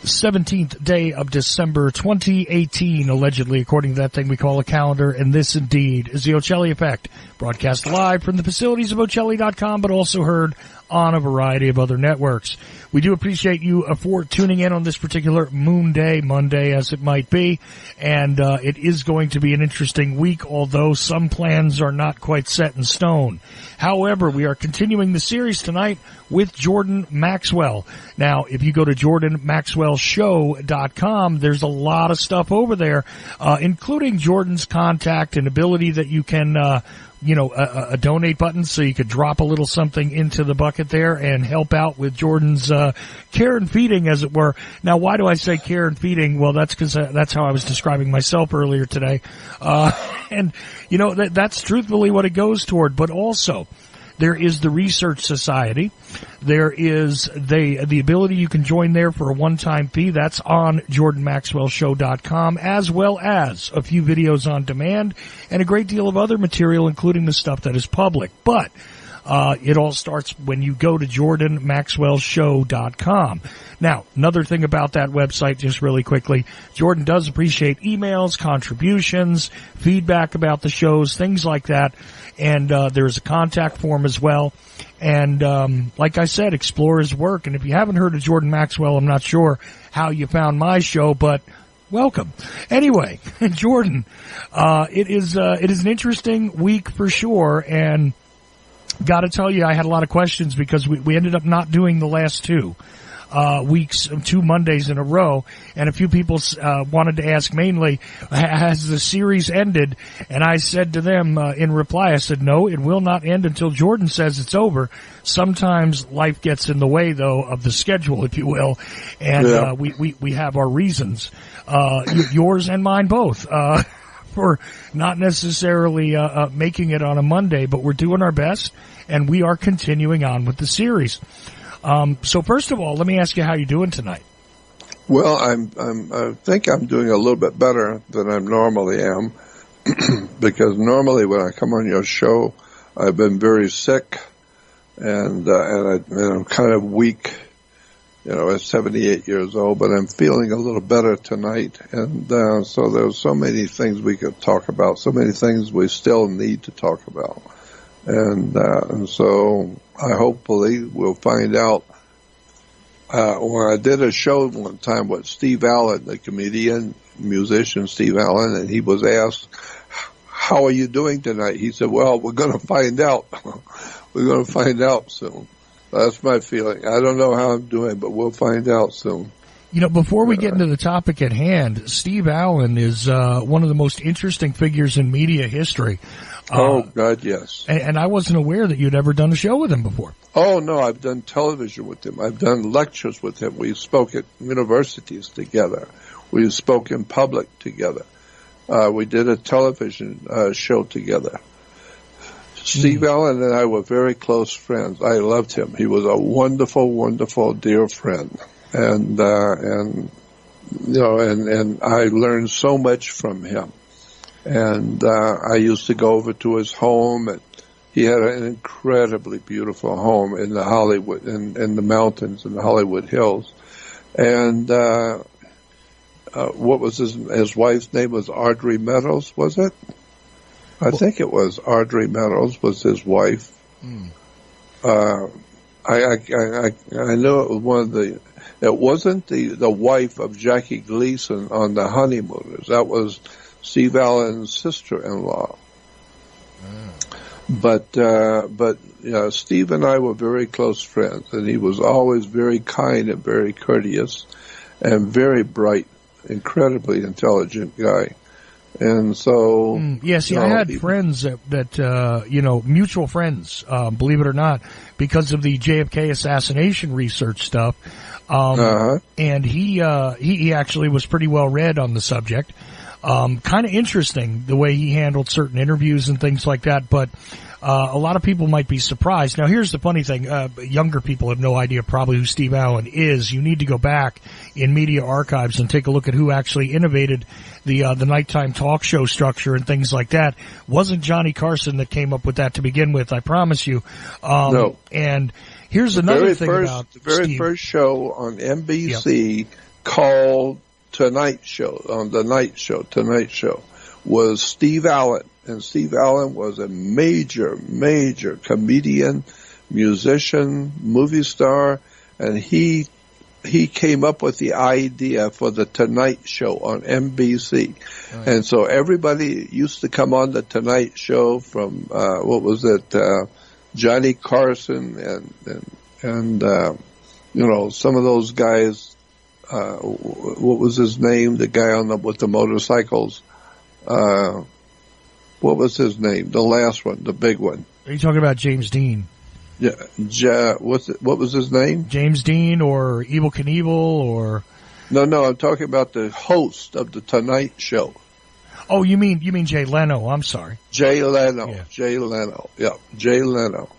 17th day of December 2018, allegedly, according to that thing we call a calendar. And this indeed is the Ocelli Effect, broadcast live from the facilities of Ocelli.com, but also heard on a variety of other networks. We do appreciate you for tuning in on this particular Moon Day, Monday as it might be, and it is going to be an interesting week, although some plans are not quite set in stone. However, we are continuing the series tonight with Jordan Maxwell. Now, if you go to jordanmaxwellshow.com, there's a lot of stuff over there, including Jordan's contact and ability that you can a donate button so you could drop a little something into the bucket there and help out with Jordan's care and feeding, as it were. Now, why do I say care and feeding? Well, that's because that's how I was describing myself earlier today. And, that's truthfully what it goes toward. But also, there is the Research Society. There is the ability you can join there for a one-time fee. That's on jordanmaxwellshow.com, as well as a few videos on demand and a great deal of other material, including the stuff that is public. But it all starts when you go to jordanmaxwellshow.com. Now, another thing about that website, just really quickly, Jordan does appreciate emails, contributions, feedback about the shows, things like that. And there's a contact form as well. And like I said, explore his work. And if you haven't heard of Jordan Maxwell, I'm not sure how you found my show, but welcome. Anyway, Jordan, it is an interesting week for sure. And got to tell you, I had a lot of questions because we ended up not doing the last two weeks, 2 Mondays in a row, and a few people wanted to ask mainly, has the series ended? And I said to them in reply, I said, no, it will not end until Jordan says it's over. Sometimes life gets in the way, though, of the schedule, if you will, and we have our reasons, yours and mine both, for not necessarily making it on a Monday, but we're doing our best, and we are continuing on with the series. So first of all, let me ask you how you're doing tonight. Well, I think I'm doing a little bit better than I normally am, because normally when I come on your show, I've been very sick, and I'm kind of weak. At 78 years old, but I'm feeling a little better tonight. And so there's so many things we could talk about, so many things we still need to talk about. And so I hopefully we'll find out. When I did a show one time with Steve Allen, the comedian, musician Steve Allen, and he was asked, how are you doing tonight? He said, well, we're going to find out. We're going to find out soon. That's my feeling. I don't know how I'm doing, but we'll find out soon. Before we get into the topic at hand, Steve Allen is one of the most interesting figures in media history. Oh, God, yes. And I wasn't aware that you'd ever done a show with him before. Oh, no, I've done television with him. I've done lectures with him. We spoke at universities together. We spoke in public together. We did a television show together. Steve Allen and I were very close friends. I loved him. He was a wonderful, wonderful, dear friend. And I learned so much from him. And I used to go over to his home, and he had an incredibly beautiful home in the Hollywood, in the mountains, in the Hollywood Hills. And what was his wife's name? Was Audrey Meadows, was it? I think it was Audrey Meadows was his wife. I know it was one of the. It wasn't the wife of Jackie Gleason on The Honeymooners. That was Steve Allen's sister-in-law. But Steve and I were very close friends, and he was always very kind and very courteous, and very bright, incredibly intelligent guy. And so, yes, I had friends that mutual friends, believe it or not, because of the JFK assassination research stuff. And he actually was pretty well read on the subject. Kind of interesting the way he handled certain interviews and things like that, but a lot of people might be surprised. Now, here's the funny thing. Younger people have no idea probably who Steve Allen is. You need to go back in media archives and take a look at who actually innovated the nighttime talk show structure and things like that. Wasn't Johnny Carson that came up with that to begin with, I promise you. No. And here's another thing about the very Steve. first show on NBC called Tonight Show, on the Tonight Show, was Steve Allen. And Steve Allen was a major comedian, musician, movie star, and he came up with the idea for the Tonight Show on NBC. Right. And so everybody used to come on the Tonight Show from, Johnny Carson and some of those guys, what was his name? The guy with the motorcycles. What was his name? The last one, the big one. Are you talking about James Dean? Yeah, what was his name? James Dean or Evel Knievel or? No, I'm talking about the host of the Tonight Show. Oh, you mean Jay Leno? I'm sorry. Jay Leno. Yeah. Jay Leno.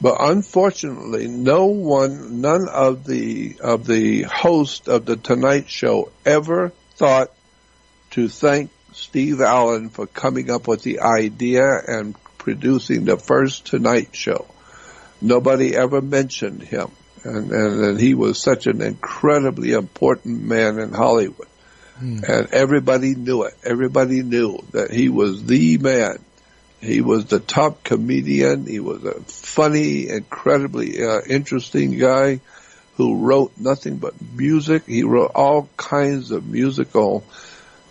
But unfortunately, none of the host of the Tonight Show ever thought to thank Steve Allen for coming up with the idea and producing the first Tonight Show. Nobody ever mentioned him. And he was such an incredibly important man in Hollywood. And everybody knew it. Everybody knew that he was the man. He was the top comedian. He was a funny, incredibly interesting guy who wrote nothing but music. He wrote all kinds of musical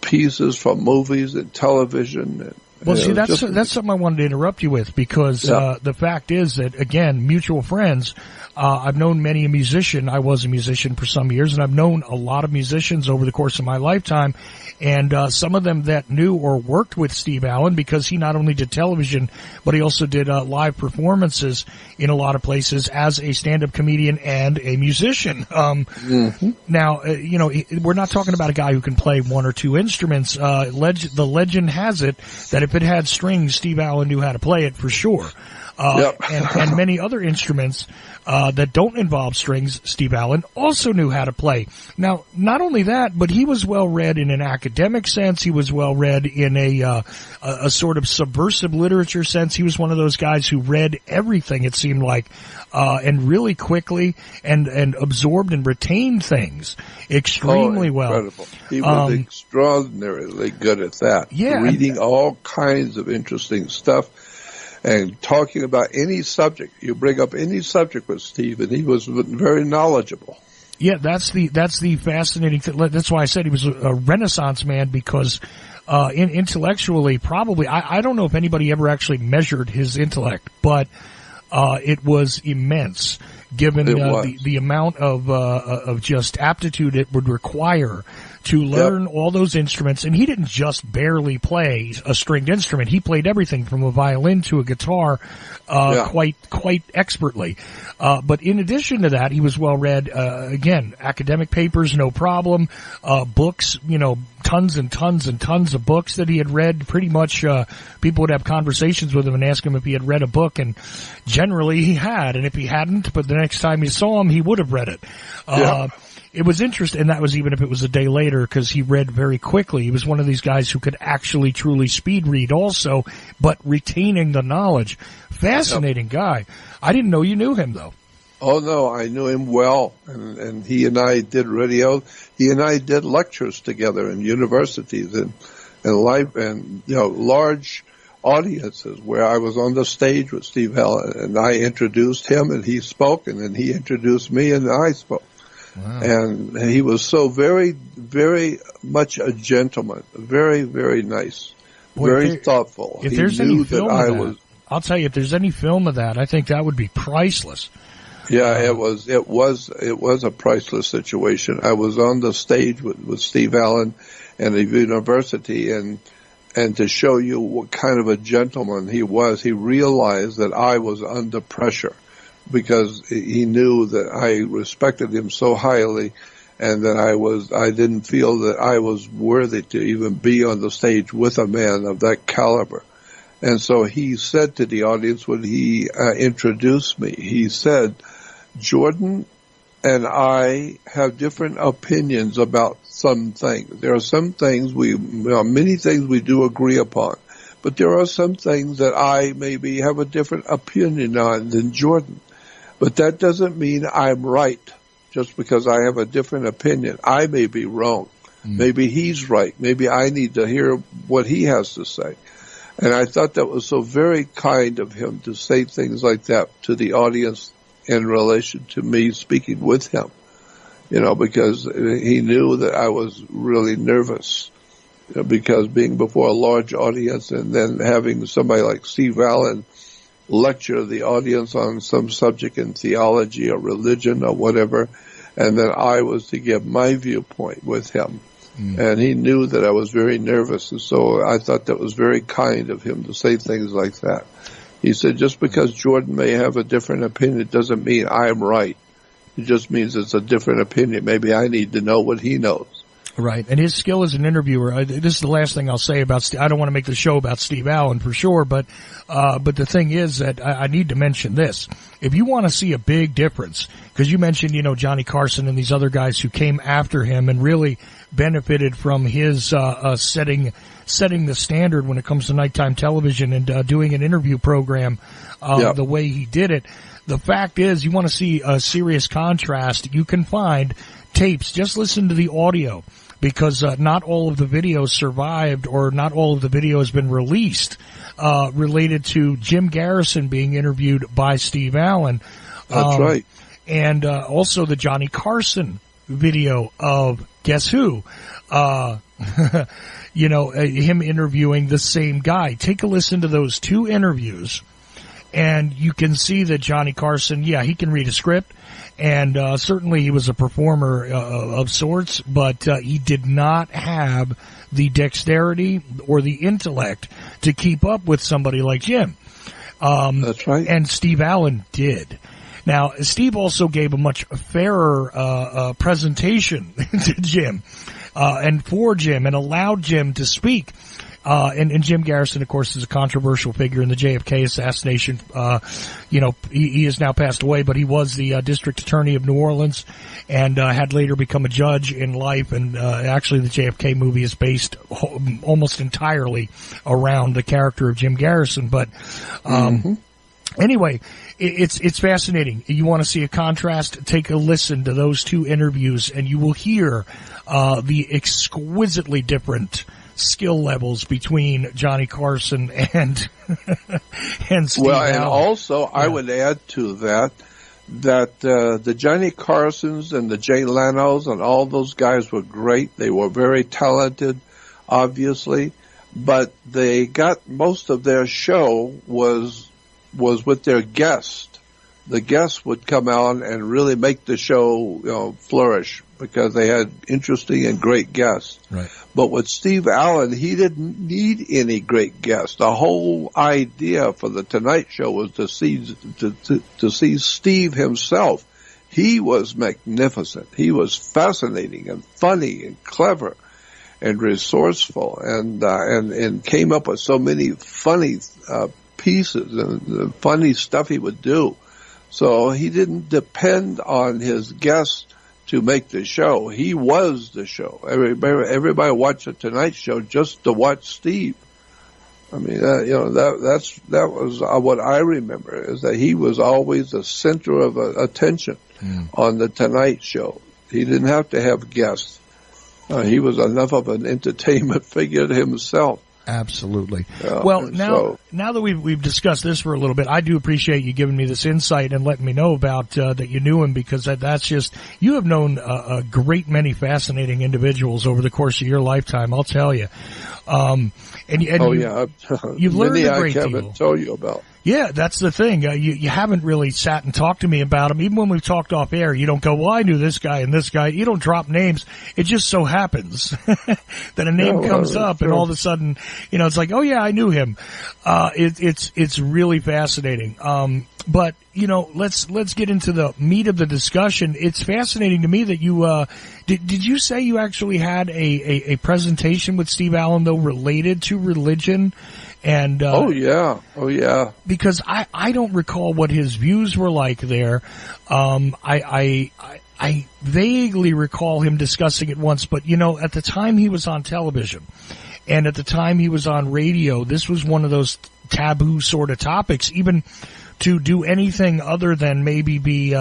pieces for movies and television. Well, see, that's something I wanted to interrupt you with because the fact is that, again, mutual friends, I've known many a musician. I was a musician for some years, and I've known a lot of musicians over the course of my lifetime, and some of them that knew or worked with Steve Allen because he not only did television, but he also did live performances in a lot of places as a stand-up comedian and a musician. Now, we're not talking about a guy who can play one or two instruments. The legend has it that if it had strings, Steve Allen knew how to play it for sure. And many other instruments that don't involve strings, Steve Allen also knew how to play. Now, not only that, but he was well read in an academic sense. He was well read in a sort of subversive literature sense. He was one of those guys who read everything, it seemed like, and really quickly and absorbed and retained things extremely well. He was extraordinarily good at that. Yeah, reading all kinds of interesting stuff. And talking about any subject, you bring up any subject with Steve, and he was very knowledgeable. Yeah, that's the fascinating thing. That's why I said he was a Renaissance man because intellectually, probably I don't know if anybody ever actually measured his intellect, but it was immense given the amount of just aptitude it would require to learn all those instruments. And he didn't just barely play a stringed instrument. He played everything from a violin to a guitar, quite expertly. But in addition to that, he was well read, again, academic papers, no problem, books, tons and tons and tons of books that he had read. Pretty much, people would have conversations with him and ask him if he had read a book, and generally he had. And if he hadn't, but the next time he saw him, he would have read it. It was interesting, and that was even if it was a day later, because he read very quickly. He was one of these guys who could actually truly speed read also, but retaining the knowledge. Fascinating guy. I didn't know you knew him, though. Oh, no, I knew him well, and he and I did radio. He and I did lectures together in universities and live and, large audiences where I was on the stage with Steve Allen, and I introduced him, and he spoke, and then he introduced me, and I spoke. Wow. And he was so very, very much a gentleman, very, very nice, very thoughtful. If there's any film of that, I'll tell you, if there's any film of that, I think that would be priceless. Yeah, it was a priceless situation. I was on the stage with Steve Allen and the university, and to show you what kind of a gentleman he was, he realized that I was under pressure, because he knew that I respected him so highly, and that I didn't feel that I was worthy to even be on the stage with a man of that caliber. And so he said to the audience when he introduced me, he said, "Jordan and I have different opinions about some things. There are some things many things we do agree upon, but there are some things that I maybe have a different opinion on than Jordan. But that doesn't mean I'm right. just because I have a different opinion. I may be wrong. Maybe he's right. Maybe I need to hear what he has to say. And I thought that was so very kind of him to say things like that to the audience in relation to me speaking with him, because he knew that I was really nervous, because being before a large audience and then having somebody like Steve Allen lecture the audience on some subject in theology or religion or whatever, and then I was to give my viewpoint with him. And he knew that I was very nervous, and so I thought that was very kind of him to say things like that. He said, just because Jordan may have a different opinion, it doesn't mean I'm right. It just means it's a different opinion. Maybe I need to know what he knows. Right. And his skill as an interviewer, this is the last thing I'll say about I don't want to make the show about Steve Allen for sure, but the thing is that I need to mention this. If you want to see a big difference, because you mentioned, Johnny Carson and these other guys who came after him and really benefited from his setting the standard when it comes to nighttime television and doing an interview program the way he did it. The fact is, you want to see a serious contrast, you can find tapes. Just listen to the audio, because not all of the videos survived, or not all of the video has been released related to Jim Garrison being interviewed by Steve Allen. That's right. And also the Johnny Carson video of Guess Who? Him interviewing the same guy. Take a listen to those two interviews, and you can see that Johnny Carson, he can read a script, and certainly he was a performer of sorts, but he did not have the dexterity or the intellect to keep up with somebody like Jim. That's right. And Steve Allen did. Now, Steve also gave a much fairer presentation to Jim, and for Jim, and allowed Jim to speak. And Jim Garrison, of course, is a controversial figure in the JFK assassination. He has now passed away, but he was the district attorney of New Orleans, and had later become a judge in life. And actually, the JFK movie is based almost entirely around the character of Jim Garrison. But anyway, it's fascinating. You want to see a contrast? Take a listen to those two interviews, and you will hear the exquisitely different skill levels between Johnny Carson and Steve Allen. And also I would add to that the Johnny Carsons and the Jay Lenos and all those guys were great. They were very talented, obviously, but they got most of their show was with their guest. The guests would come out and really make the show, flourish, because they had interesting and great guests. Right. But with Steve Allen, he didn't need any great guests. The whole idea for the Tonight Show was to see Steve himself. He was magnificent. He was fascinating and funny and clever and resourceful, and came up with so many funny pieces and funny stuff he would do. So he didn't depend on his guests to make the show. He was the show. Everybody watched the Tonight Show just to watch Steve. I mean, that was what I remember, is that he was always the center of attention on the Tonight Show. He didn't have to have guests. He was enough of an entertainment figure himself. Absolutely. Well, now that we've discussed this for a little bit, I do appreciate you giving me this insight and letting me know about that you knew him, because that's just, you have known a great many fascinating individuals over the course of your lifetime, I'll tell you. You've learned many a great I deal. haven't told you about. Yeah, that's the thing. You haven't really sat and talked to me about them. Even when we've talked off air, you don't go, well, I knew this guy and this guy. You don't drop names. It just so happens that a name comes up, and all of a sudden, it's like, oh yeah, I knew him. It's really fascinating. But let's get into the meat of the discussion. It's fascinating to me that you did you say you actually had a presentation with Steve Allen, though, related to religion? And oh yeah. Because I don't recall what his views were like there. I vaguely recall him discussing it once, but at the time he was on television, and at the time he was on radio, this was one of those taboo sort of topics. Even to do anything other than maybe be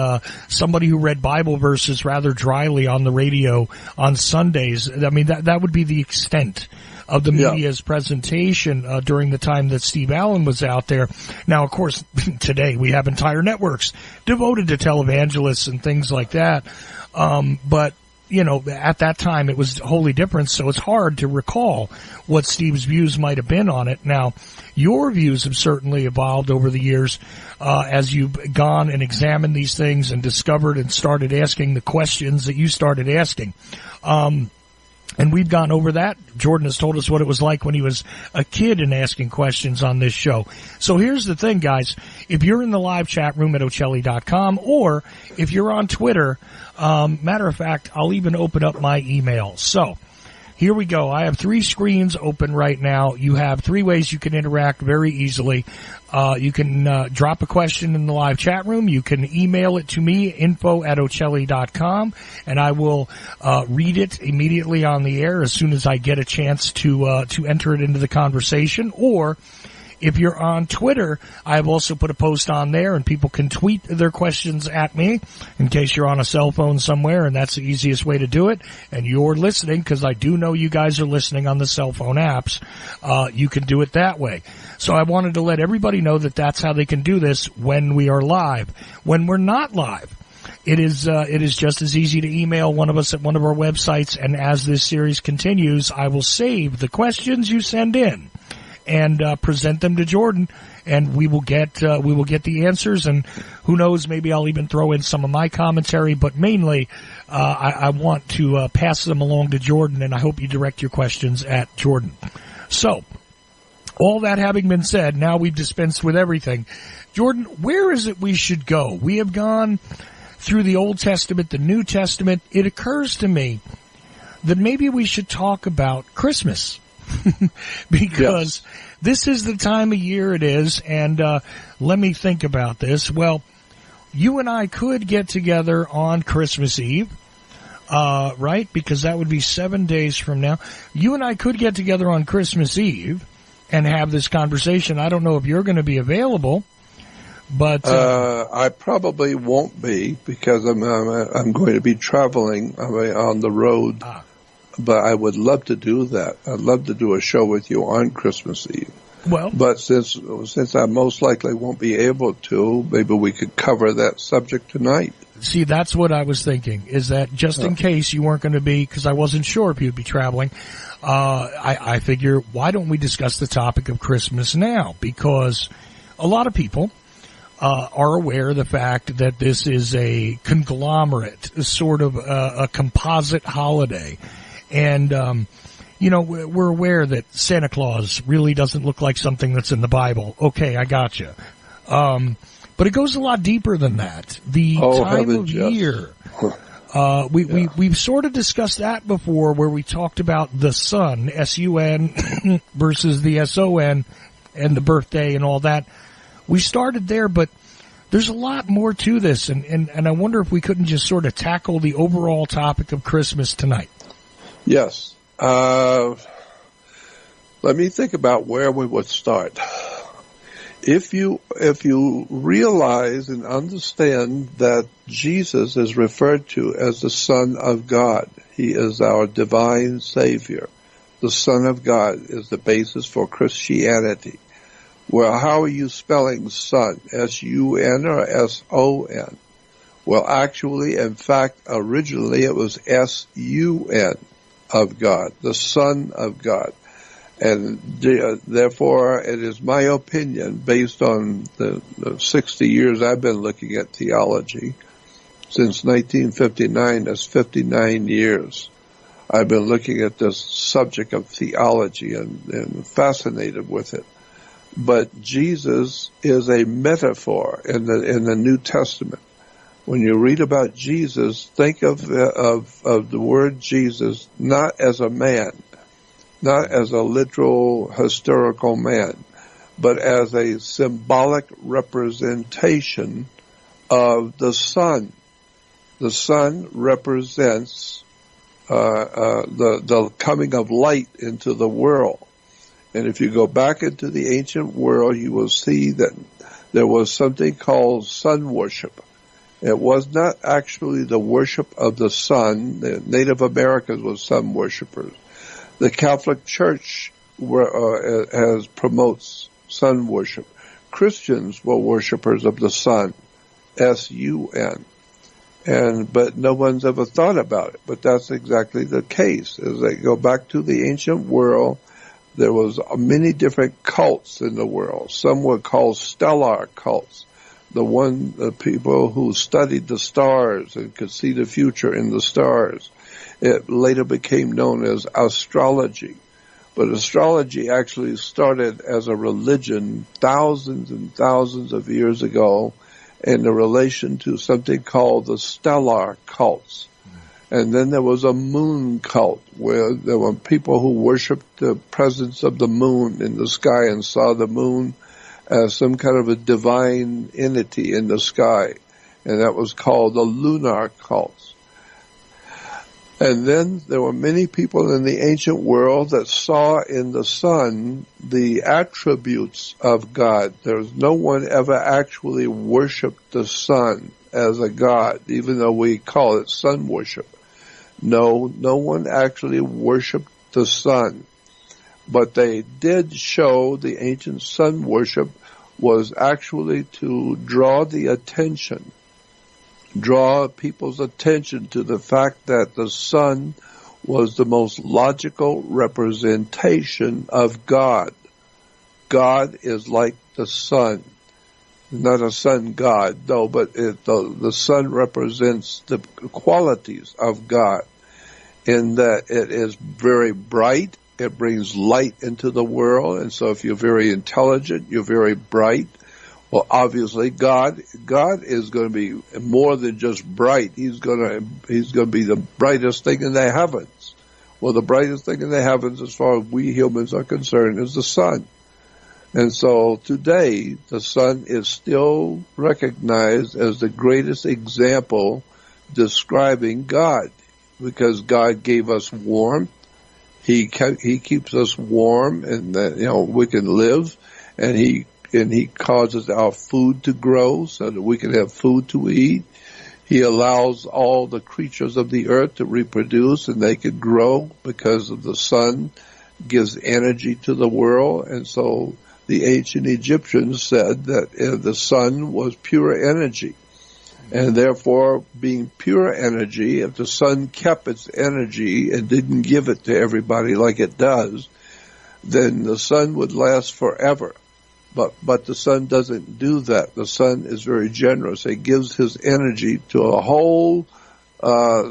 somebody who read Bible verses rather dryly on the radio on Sundays. I mean, that would be the extent of the media's presentation during the time that Steve Allen was out there. Now, of course, today we have entire networks devoted to televangelists and things like that. But you know, at that time it was wholly different, so it's hard to recall what Steve's views might have been on it. Now, your views have certainly evolved over the years as you've gone and examined these things and discovered and started asking the questions that you started asking. And we've gone over that. Jordan has told us what it was like when he was a kid and asking questions on this show. So here's the thing, guys. If you're in the live chat room at Ocelli.com, or if you're on Twitter, matter of fact, I'll even open up my email. So here we go. I have 3 screens open right now. You have 3 ways you can interact very easily. You can drop a question in the live chat room. You can email it to me, info@Ocelli.com, and I will read it immediately on the air as soon as I get a chance to enter it into the conversation. Or if you're on Twitter, I've also put a post on there, and people can tweet their questions at me in case you're on a cell phone somewhere, and that's the easiest way to do it. And you're listening, because I do know you guys are listening on the cell phone apps. You can do it that way. So I wanted to let everybody know that that's how they can do this when we are live. When we're not live, it is just as easy to email one of us at one of our websites, and as this series continues, I will save the questions you send in and present them to Jordan, and we will get the answers, and who knows, maybe I'll even throw in some of my commentary, but mainly I want to pass them along to Jordan, and I hope you direct your questions at Jordan. So, all that having been said, now we've dispensed with everything. Jordan, where is it we should go? We have gone through the Old Testament, the New Testament. It occurs to me that maybe we should talk about Christmas. Because this is the time of year it is, and let me think about this. Well, you and I could get together on Christmas Eve, right? Because that would be 7 days from now. You and I could get together on Christmas Eve and have this conversation. I don't know if you're going to be available, but I probably won't be, because I'm going to be traveling on the road. But I would love to do that. I'd love to do a show with you on Christmas Eve. Well, but since I most likely won't be able to, maybe we could cover that subject tonight. See, that's what I was thinking, is that just in case you weren't going to be, because I wasn't sure if you'd be traveling, I figure, why don't we discuss the topic of Christmas now? Because a lot of people are aware of the fact that this is a conglomerate, sort of a composite holiday. And, you know, we're aware that Santa Claus really doesn't look like something that's in the Bible. Okay, I gotcha. But it goes a lot deeper than that. The time of year. We've sort of discussed that before, where we talked about the sun, S-U-N, versus the S-O-N, and the birthday and all that. We started there, but there's a lot more to this, and I wonder if we couldn't just sort of tackle the overall topic of Christmas tonight. Yes. Let me think about where we would start. If you realize and understand that Jesus is referred to as the Son of God, He is our divine Savior. The Son of God is the basis for Christianity. Well, how are you spelling son? S-U-N or S-O-N? Well, actually, in fact, originally it was S-U-N. Of God, the Son of God. And therefore, it is my opinion, based on the 60 years I've been looking at theology, since 1959, that's 59 years, I've been looking at this subject of theology and fascinated with it. But Jesus is a metaphor in the New Testament. When you read about Jesus, think of the word Jesus not as a man, not as a literal historical man, but as a symbolic representation of the Son. The Son represents the coming of light into the world. And if you go back into the ancient world, you will see that there was something called sun worship. It was not actually the worship of the sun. The Native Americans were sun worshipers. The Catholic Church promotes sun worship. Christians were worshipers of the sun, S-U-N. But no one's ever thought about it. But that's exactly the case. As they go back to the ancient world, there was many different cults in the world. Some were called stellar cults. The people who studied the stars and could see the future in the stars. It later became known as astrology. But astrology actually started as a religion thousands and thousands of years ago in relation to something called the stellar cults. And then there was a moon cult where there were people who worshipped the presence of the moon in the sky and saw the moon as some kind of a divine entity in the sky. And that was called the lunar cults. And then there were many people in the ancient world that saw in the sun the attributes of God. There's no one ever actually worshipped the sun as a god, even though we call it sun worship. No one actually worshipped the sun. But they did show the ancient sun worship was actually to draw people's attention to the fact that the sun was the most logical representation of God. God is like the sun. Not a sun god, though, but the sun represents the qualities of God in that it is very bright. It brings light into the world. And so if you're very intelligent, you're very bright. Well, obviously, God is going to be more than just bright. He's going to be the brightest thing in the heavens. Well, the brightest thing in the heavens, as far as we humans are concerned, is the sun. And so today, the sun is still recognized as the greatest example describing God, because God gave us warmth. He keeps us warm, and we can live, and He causes our food to grow so that we can have food to eat. He allows all the creatures of the earth to reproduce, and they can grow because of the sun gives energy to the world. And so the ancient Egyptians said that the sun was pure energy. And therefore, being pure energy, if the sun kept its energy and didn't give it to everybody like it does, then the sun would last forever. But the sun doesn't do that. The sun is very generous. It gives his energy to a whole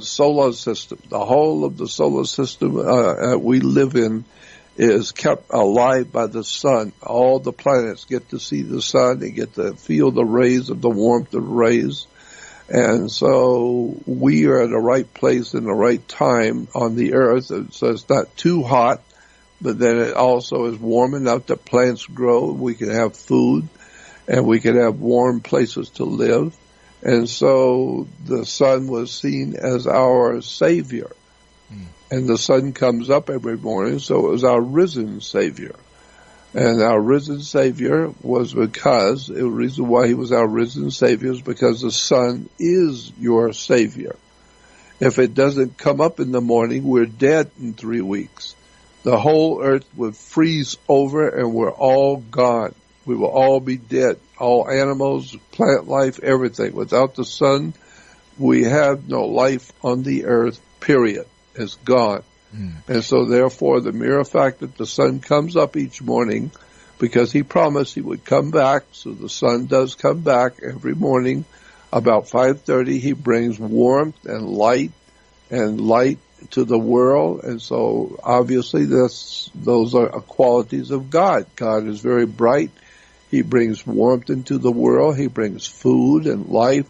solar system. The whole of the solar system we live in is kept alive by the sun. All the planets get to see the sun. They get to feel the rays of the warmth of the rays. And so we are at the right place in the right time on the earth. So it's not too hot, but then it also is warm enough that plants grow. We can have food, and we can have warm places to live. And so the sun was seen as our savior. And the sun comes up every morning, so it was our risen savior. And our risen savior was because, the reason why he was our risen savior is because the sun is your savior. If it doesn't come up in the morning, we're dead in 3 weeks. The whole earth would freeze over and we're all gone. We will all be dead. All animals, plant life, everything. Without the sun, we have no life on the earth, period. It's gone. And so therefore, the mere fact that the sun comes up each morning, because he promised he would come back, so the sun does come back every morning. About 5:30, he brings warmth and light to the world. And so obviously those are qualities of God. God is very bright. He brings warmth into the world. He brings food and life.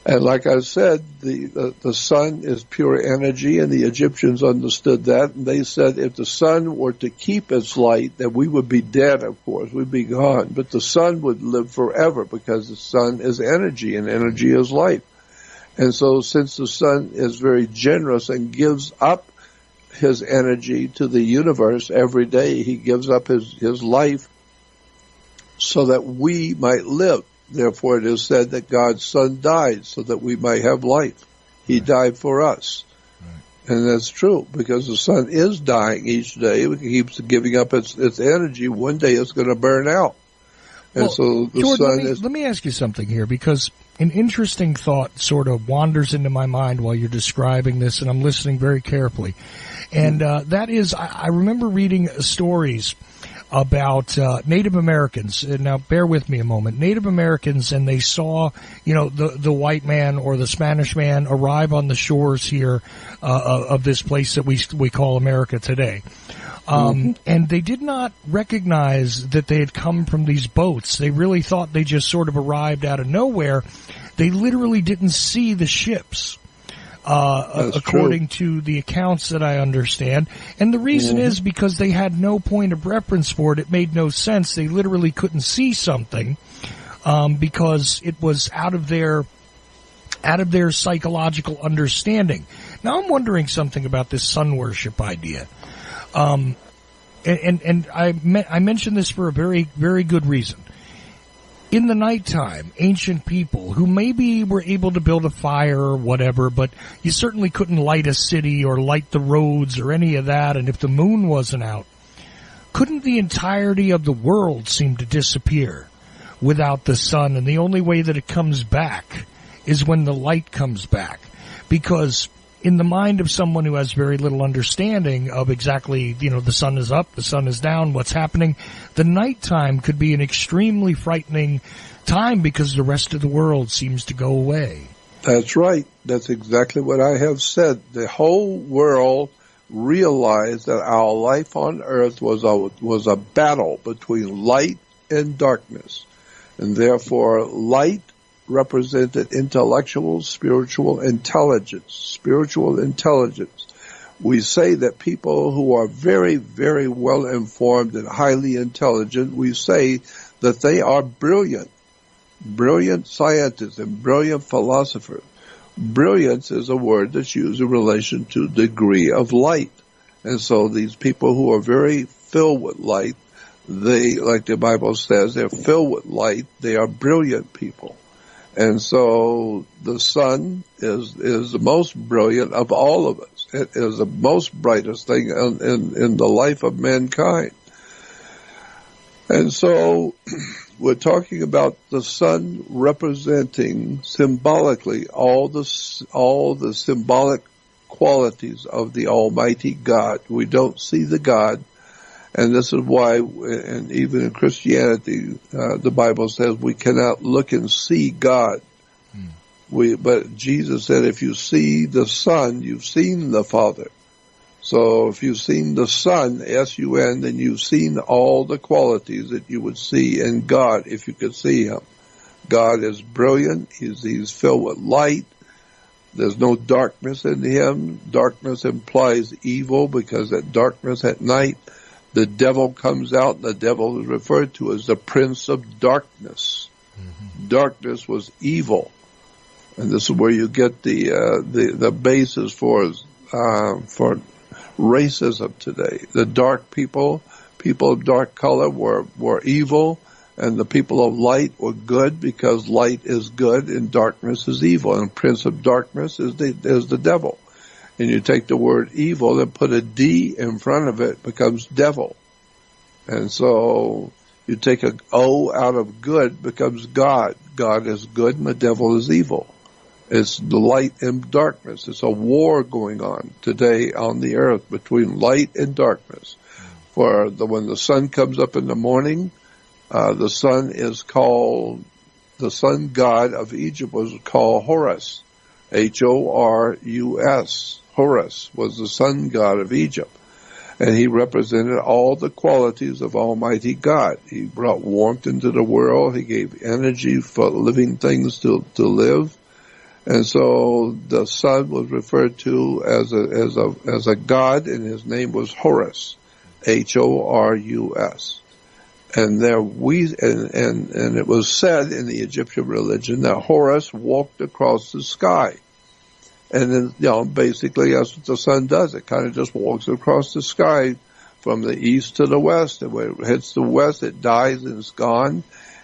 And like I said, the sun is pure energy, and the Egyptians understood that. And they said if the sun were to keep its light, then we would be dead, of course. We'd be gone. But the sun would live forever because the sun is energy, and energy is life. And so since the sun is very generous and gives up his energy to the universe every day, he gives up his life so that we might live. Therefore it is said that God's Son died so that we might have life. He died for us. And that's true, because the sun is dying each day. It keeps giving up its energy. One day it's going to burn out. And so the Jordan, sun let me ask you something here, because an interesting thought sort of wanders into my mind while you're describing this, and I'm listening very carefully. And that is, I remember reading stories about Native Americans. Now, bear with me a moment. Native Americans, and they saw, the white man or the Spanish man arrive on the shores here of this place that we call America today. And they did not recognize that they had come from these boats. They really thought they just sort of arrived out of nowhere. They literally didn't see the ships. According to the accounts that I understand. And the reason is because they had no point of reference for it. It made no sense. They literally couldn't see something, because it was out of their psychological understanding. Now I'm wondering something about this sun worship idea. And I mention this for a very, very good reason. In the nighttime, ancient people who maybe were able to build a fire or whatever, but you certainly couldn't light a city or light the roads or any of that, and if the moon wasn't out, couldn't the entirety of the world seem to disappear without the sun? And the only way that it comes back is when the light comes back. Because in the mind of someone who has very little understanding of exactly, the sun is up, the sun is down, what's happening, the nighttime could be an extremely frightening time because the rest of the world seems to go away. That's right. That's exactly what I have said. The whole world realized that our life on earth was a battle between light and darkness. And therefore, light represented intellectual, spiritual intelligence. We say that people who are very, very well informed and highly intelligent, we say that they are brilliant scientists and brilliant philosophers. Brilliance is a word that's used in relation to degree of light. And so these people who are very filled with light, they, like the Bible says, they're filled with light, they are brilliant people. And so the sun is the most brilliant of all of us. It is the most brightest thing in the life of mankind. And so we're talking about the sun representing symbolically all the symbolic qualities of the Almighty God. We don't see the God. And this is why, and even in Christianity, the Bible says we cannot look and see God. But Jesus said, if you see the Son, you've seen the Father. So if you've seen the Son, S-U-N, then you've seen all the qualities that you would see in God if you could see Him. God is brilliant. He's filled with light. There's no darkness in Him. Darkness implies evil, because at darkness at night, the devil comes out. The devil is referred to as the prince of darkness. Darkness was evil. And this is where you get the basis for racism today. The dark people of dark color were evil, and the people of light were good, because light is good and darkness is evil. And prince of darkness is the devil. And you take the word evil and put a D in front of it, becomes devil. And so you take an O out of good, becomes God. God is good and the devil is evil. It's the light and darkness. It's a war going on today on the earth between light and darkness. When the sun comes up in the morning, the sun god of Egypt was called Horus. Horus. Horus was the sun god of Egypt. And he represented all the qualities of Almighty God. He brought warmth into the world. He gave energy for living things to live. And so the sun was referred to as a god, and his name was Horus. Horus. And and it was said in the Egyptian religion that Horus walked across the sky. And then, basically that's what the sun does. It kind of just walks across the sky from the east to the west. And when it hits the west, it dies and it's gone.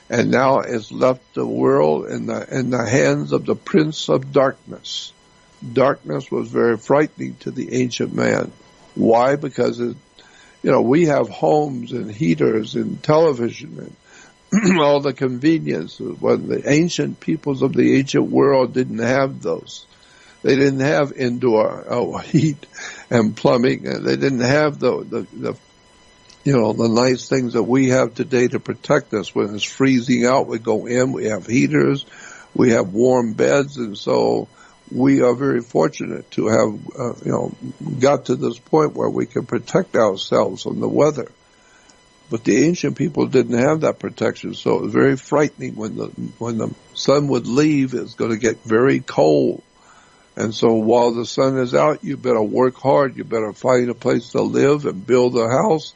And now it's left the world in the hands of the prince of darkness. Darkness was very frightening to the ancient man. Why? Because we have homes and heaters and television and all the conveniences. When the ancient peoples of the ancient world didn't have those. They didn't have indoor heat and plumbing, and they didn't have the nice things that we have today to protect us. When it's freezing out, we go in, we have heaters, we have warm beds, and so we are very fortunate to have, got to this point where we can protect ourselves from the weather. But the ancient people didn't have that protection, so it was very frightening when the sun would leave. It's going to get very cold. And so while the sun is out, you better work hard. You better find a place to live and build a house,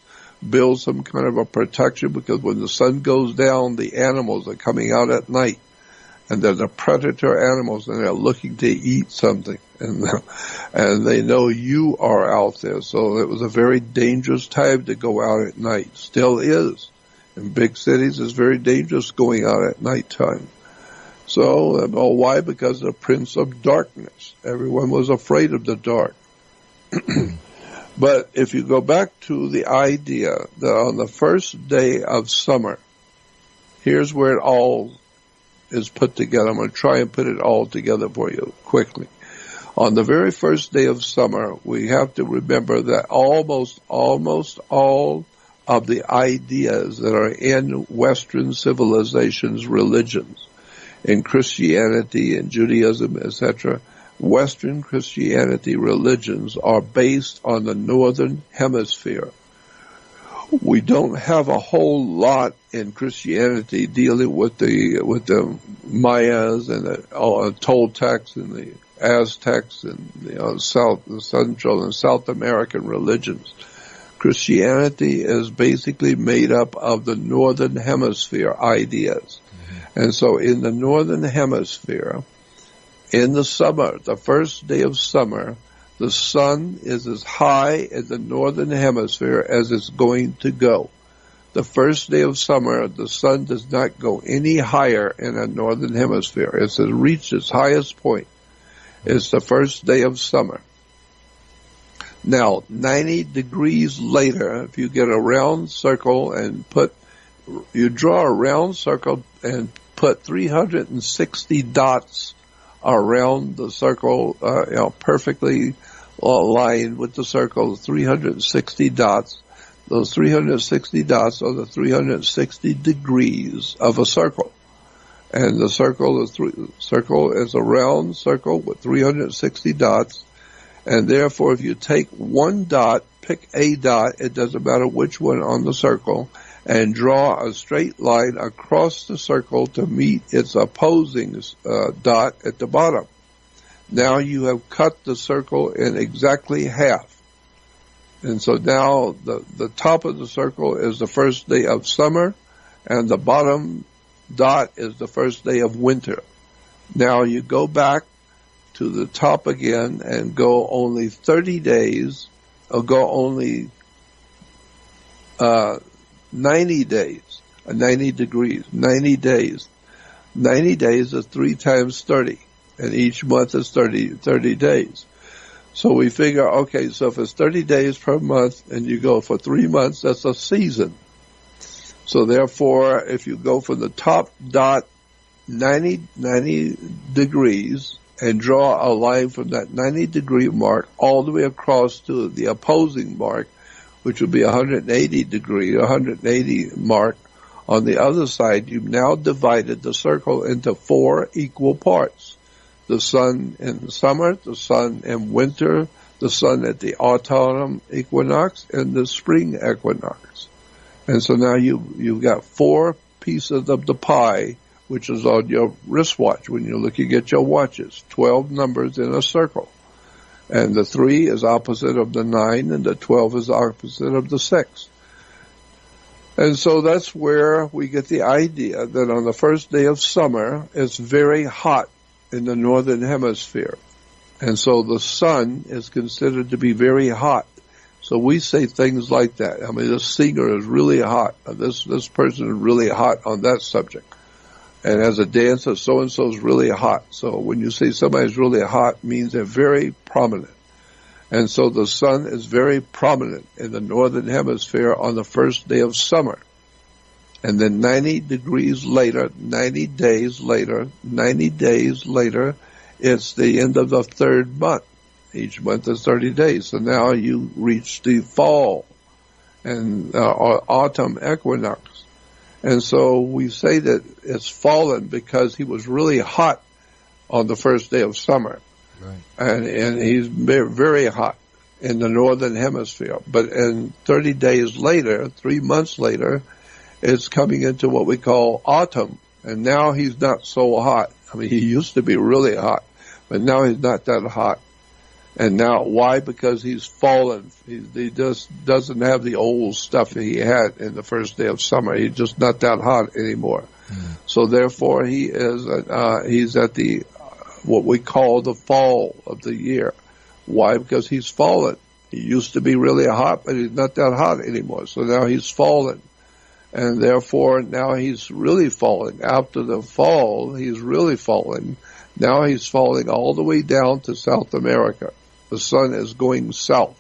build some kind of a protection, because when the sun goes down, the animals are coming out at night. And they're the predator animals, and they're looking to eat something. And they know you are out there. So it was a very dangerous time to go out at night. Still is. In big cities, it's very dangerous going out at nighttime. So, why? Because the prince of darkness. Everyone was afraid of the dark. But if you go back to the idea that on the first day of summer, here's where it all is put together. I'm going to try and put it all together for you quickly. On the very first day of summer, we have to remember that almost all of the ideas that are in Western civilizations, religions, in Christianity and Judaism, etc., Western Christianity religions are based on the northern hemisphere. We don't have a whole lot in Christianity dealing with the Mayas and the Toltecs and the Aztecs and the Central and South American religions. Christianity is basically made up of the northern hemisphere ideas. And so in the northern hemisphere, in the summer, the first day of summer, the sun is as high in the northern hemisphere as it's going to go. The first day of summer, the sun does not go any higher in the northern hemisphere. It's reached its highest point. It's the first day of summer. Now, 90 degrees later, if you get a round circle and you draw a round circle and put 360 dots around the circle, perfectly aligned with the circle, 360 dots. Those 360 dots are the 360 degrees of a circle. And the circle is a round circle with 360 dots. And therefore, if you take one dot, pick a dot, it doesn't matter which one on the circle, and draw a straight line across the circle to meet its opposing dot at the bottom. Now you have cut the circle in exactly half. And so now the top of the circle is the first day of summer, and the bottom dot is the first day of winter. Now you go back to the top again and go only 30 days, or go only 90 days, 90 degrees, 90 days. 90 days is 3 times 30, and each month is 30 days. So we figure, okay, so if it's 30 days per month and you go for 3 months, that's a season. So therefore, if you go from the top dot 90 degrees and draw a line from that 90 degree mark all the way across to the opposing mark, which would be 180 mark on the other side, you've now divided the circle into 4 equal parts. The sun in the summer, the sun in winter, the sun at the autumn equinox, and the spring equinox. And so now you've got 4 pieces of the pie, which is on your wristwatch when you're looking at your watches, 12 numbers in a circle. And the 3 is opposite of the 9, and the 12 is opposite of the 6. And so that's where we get the idea that on the first day of summer, it's very hot in the northern hemisphere. And so the sun is considered to be very hot. So we say things like that. I mean, this singer is really hot. This person is really hot on that subject. And as a dancer, so-and-so is really hot. So when you say somebody's really hot, it means they're very prominent. And so the sun is very prominent in the northern hemisphere on the first day of summer. And then 90 days later, it's the end of the third month. Each month is 30 days. So now you reach the fall and or autumn equinox. And so we say that it's fallen because he was really hot on the first day of summer. Right. And he's very hot in the northern hemisphere. But in 30 days later, 3 months later, it's coming into what we call autumn. And now he's not so hot. I mean, he used to be really hot, but now he's not that hot. And now, why? Because he's fallen. He just doesn't have the old stuff he had in the first day of summer. He's just not that hot anymore. So therefore, he's at the what we call the fall of the year. Why? Because he's fallen. He used to be really hot, but he's not that hot anymore. So now he's fallen. And therefore, now he's really falling. After the fall, he's really falling. Now he's falling all the way down to South America. The sun is going south.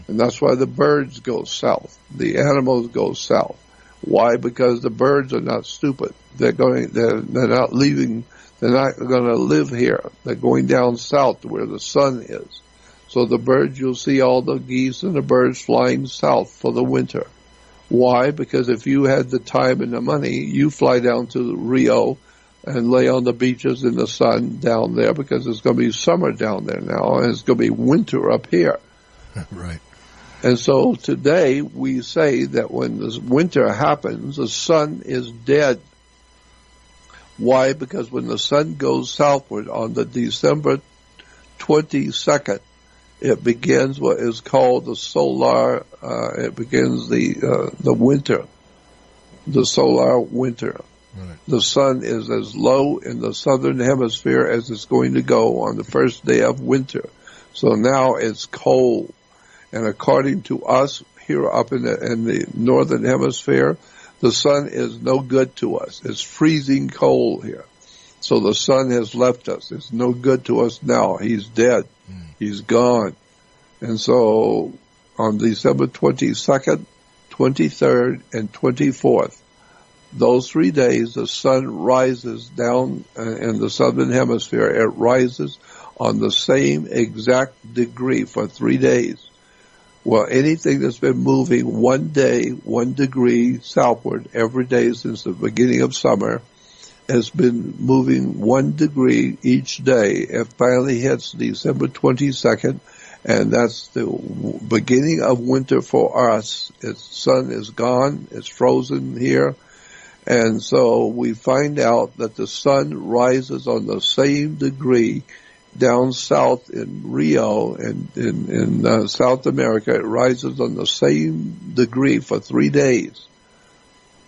And that's why the birds go south. The animals go south. Why? Because the birds are not stupid. They're not leaving. They're not going to live here. They're going down south to where the sun is. So the birds, you'll see all the geese and the birds flying south for the winter. Why? Because if you had the time and the money, you fly down to Rio and lay on the beaches in the sun down there, because it's going to be summer down there now, and it's going to be winter up here. Right. And so today we say that when this winter happens, the sun is dead. Why? Because when the sun goes southward on the December 22nd, it begins what is called the solar, it begins the winter, the solar winter. Right. The sun is as low in the southern hemisphere as it's going to go on the first day of winter. So now it's cold. And according to us here up in the northern hemisphere, the sun is no good to us. It's freezing cold here. So the sun has left us. It's no good to us now. He's dead. He's gone. And so on December 22nd, 23rd, and 24th, those 3 days, the sun rises down in the southern hemisphere. It rises on the same exact degree for 3 days. Well, anything that's been moving 1 day, 1 degree southward every day since the beginning of summer has been moving 1 degree each day. It finally hits December 22nd, and that's the beginning of winter for us. Its sun is gone. It's frozen here. And so we find out that the sun rises on the same degree down south in Rio and in South America. It rises on the same degree for 3 days.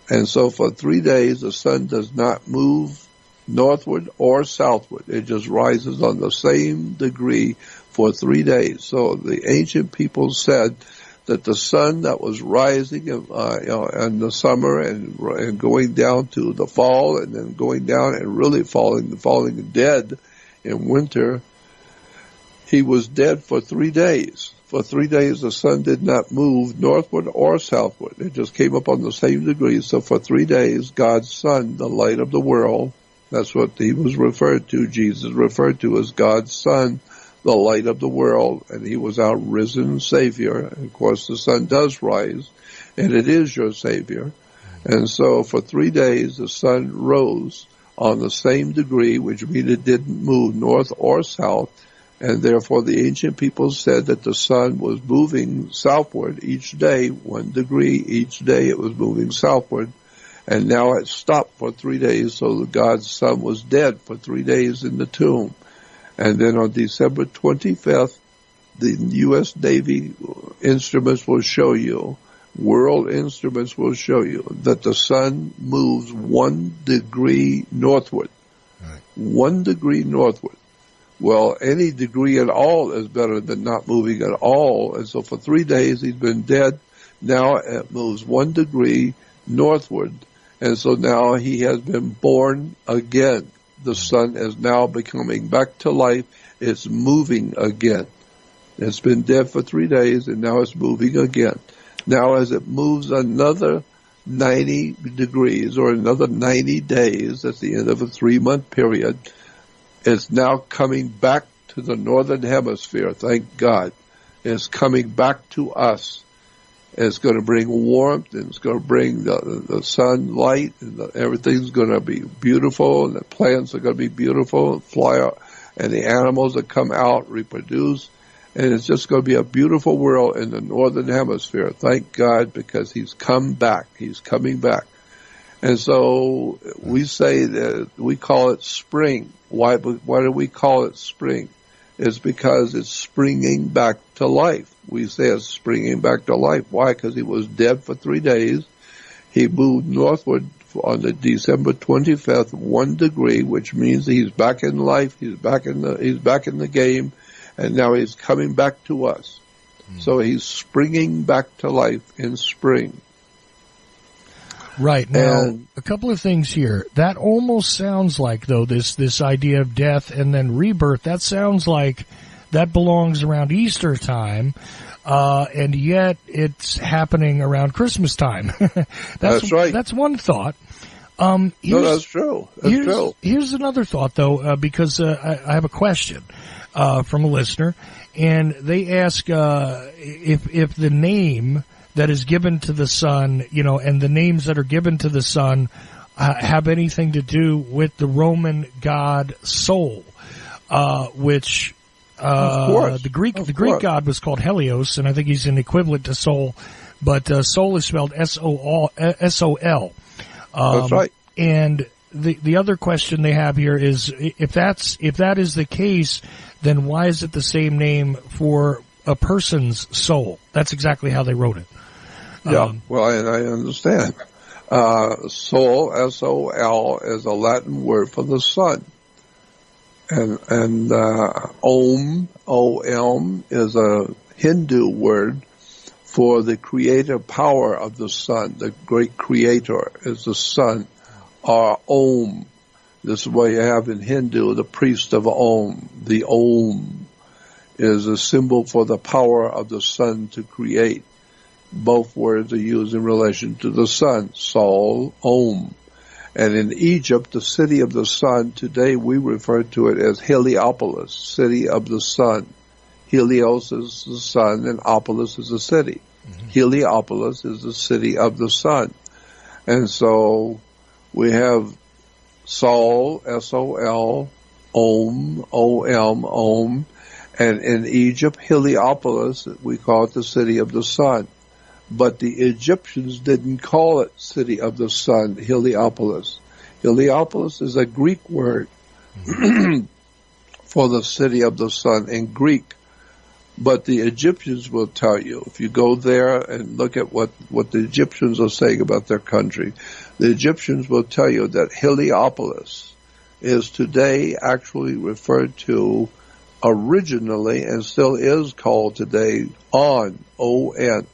And so for 3 days, the sun does not move northward or southward. It just rises on the same degree for 3 days. So the ancient people said that the sun that was rising in the summer and going down to the fall and then going down and really falling dead in winter, he was dead for 3 days. For 3 days, the sun did not move northward or southward. It just came up on the same degree. So for 3 days, God's Son, the light of the world, that's what he was referred to. Jesus referred to as God's Son, the light of the world, and he was our risen Savior. And of course, the sun does rise, and it is your Savior. And so for 3 days, the sun rose on the same degree, which means it didn't move north or south, and therefore the ancient people said that the sun was moving southward each day, 1 degree each day it was moving southward, and now it stopped for 3 days, so God's Son was dead for 3 days in the tomb. And then on December 25th, the U.S. Navy instruments will show you, world instruments will show you that the sun moves 1 degree northward. Right. 1 degree northward. Well, any degree at all is better than not moving at all. And so for 3 days he's been dead. Now it moves 1 degree northward. And so now he has been born again. The sun is now becoming back to life. It's moving again. It's been dead for 3 days, and now it's moving again. Now as it moves another 90 degrees or another 90 days at the end of a 3-month period, it's now coming back to the northern hemisphere, thank God. It's coming back to us. It's going to bring warmth, and it's going to bring the sunlight, and everything's going to be beautiful, and the plants are going to be beautiful, and fly out, and the animals that come out reproduce, and it's just going to be a beautiful world in the northern hemisphere. Thank God, because he's come back. He's coming back. And so we say that we call it spring. Why do we call it spring? It's because it's springing back to life. We say it's springing back to life. Why? Because he was dead for 3 days. He moved northward on the December 25th, 1 degree, which means he's back in life. He's back in the game, and now he's coming back to us. So he's springing back to life in spring. Right. Now, a couple of things here. That almost sounds like, though, this idea of death and then rebirth, that sounds like that belongs around Easter time, and yet it's happening around Christmas time. That's right. That's one thought. No, that's true. That's true. Here's another thought, though, because I have a question from a listener, and they ask if the name that is given to the sun, and the names that are given to the sun have anything to do with the Roman god Sol, which the Greek god was called Helios, and I think he's an equivalent to Sol, but Sol is spelled S-O-L. That's right. And the other question they have here is if that is the case, then why is it the same name for a person's soul? That's exactly how they wrote it. Yeah, well, and I understand. Sol, S-O-L, is a Latin word for the sun. And Om, O-M, is a Hindu word for the creative power of the sun. The great creator is the sun, or Om. This is what you have in Hindu, the priest of Om. The Om is a symbol for the power of the sun to create. Both words are used in relation to the sun, Sol, Om. And in Egypt, the city of the sun, today we refer to it as Heliopolis, city of the sun. Helios is the sun, and Opolis is the city. Mm-hmm. Heliopolis is the city of the sun. And so we have Sol, S-O-L, Om, O-M, Om. And in Egypt, Heliopolis, we call it the city of the sun. But the Egyptians didn't call it city of the sun, Heliopolis. Heliopolis is a Greek word for the city of the sun in Greek. But the Egyptians will tell you, if you go there and look at what the Egyptians are saying about their country, the Egyptians will tell you that Heliopolis is today actually referred to originally and still is called today On, O-N.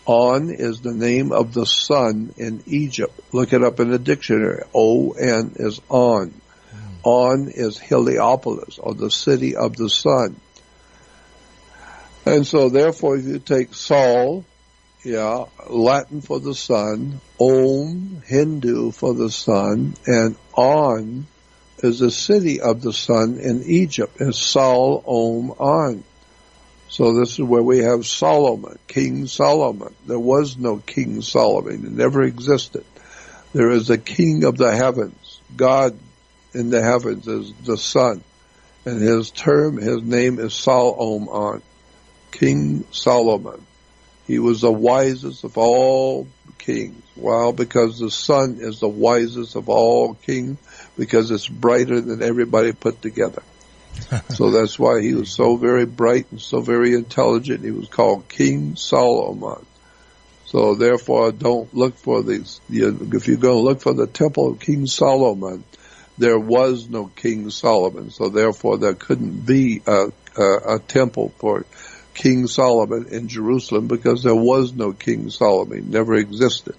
On is the name of the sun in Egypt. Look it up in the dictionary. O-N is On. On is Heliopolis, or the city of the sun. And so therefore if you take Sol, Latin for the sun, Om, Hindu for the sun, and On is the city of the sun in Egypt. It's Sol, Om, On. So this is where we have Solomon, King Solomon. There was no King Solomon. It never existed. There is a king of the heavens. God in the heavens is the sun. And his name is Solomon, King Solomon. He was the wisest of all kings. Well, because the sun is the wisest of all kings, because it's brighter than everybody put together. So that's why he was so very bright and so very intelligent. He was called King Solomon. So therefore, don't look for these. If you're going to look for the temple of King Solomon, there was no King Solomon, so therefore there couldn't be a temple for King Solomon in Jerusalem because there was no King Solomon. He never existed.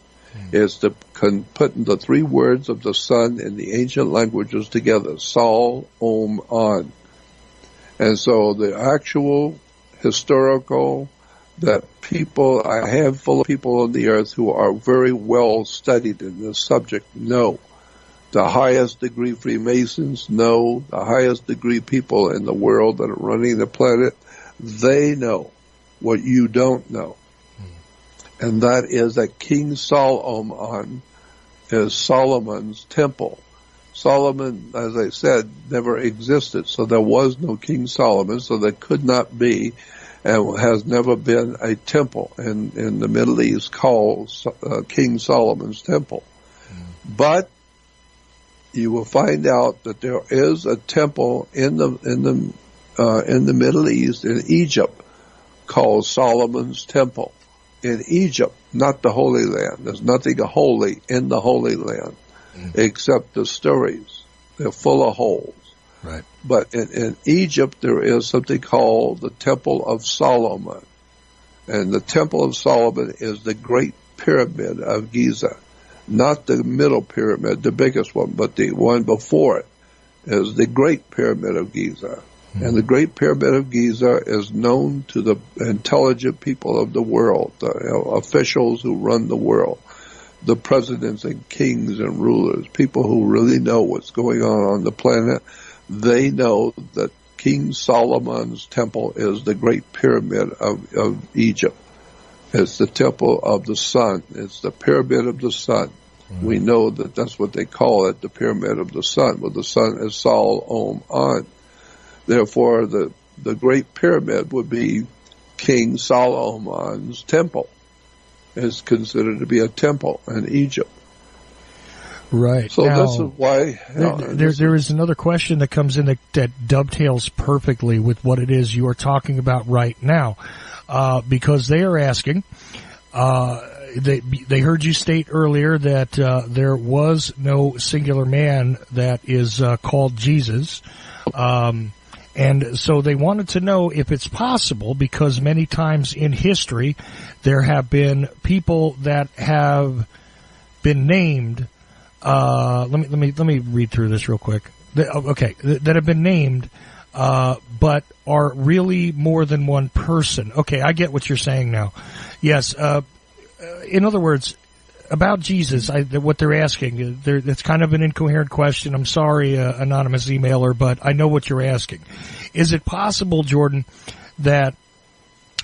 It's putting the three words of the sun in the ancient languages together, Sol, Om, An. And so the actual historical that people, a handful of people on the earth who are very well studied in this subject know. The highest degree Freemasons know, the highest degree people in the world that are running the planet, they know what you don't know. And that is that King Solomon is Solomon's temple. Solomon, as I said, never existed, so there was no King Solomon, so there could not be and has never been a temple in the Middle East called King Solomon's temple. But you will find out that there is a temple in the Middle East, in Egypt, called Solomon's Temple. In Egypt, not the Holy Land. There's nothing holy in the Holy Land except the stories. They're full of holes. Right. But in Egypt, there is something called the Temple of Solomon. And the Temple of Solomon is the Great Pyramid of Giza. Not the middle pyramid, the biggest one, but the one before it is the Great Pyramid of Giza. And the Great Pyramid of Giza is known to the intelligent people of the world, the officials who run the world, the presidents and kings and rulers, people who really know what's going on the planet. They know that King Solomon's temple is the Great Pyramid of Egypt. It's the temple of the sun. It's the pyramid of the sun. We know that that's what they call it, the pyramid of the sun. Well, the sun is Sol, Om, An. Therefore, the Great Pyramid would be King Solomon's temple. It's considered to be a temple in Egypt. Right. So now, this is why... there is another question that comes in that dovetails perfectly with what it is you are talking about right now. Because they are asking... They heard you state earlier that there was no singular man that is called Jesus. And so they wanted to know if it's possible, because many times in history there have been people that have been named. Let me read through this real quick. That have been named, but are really more than one person. Okay, I get what you're saying now. Yes. In other words, about Jesus, what they're asking, it's kind of an incoherent question. I'm sorry, anonymous emailer, but I know what you're asking. Is it possible, Jordan, that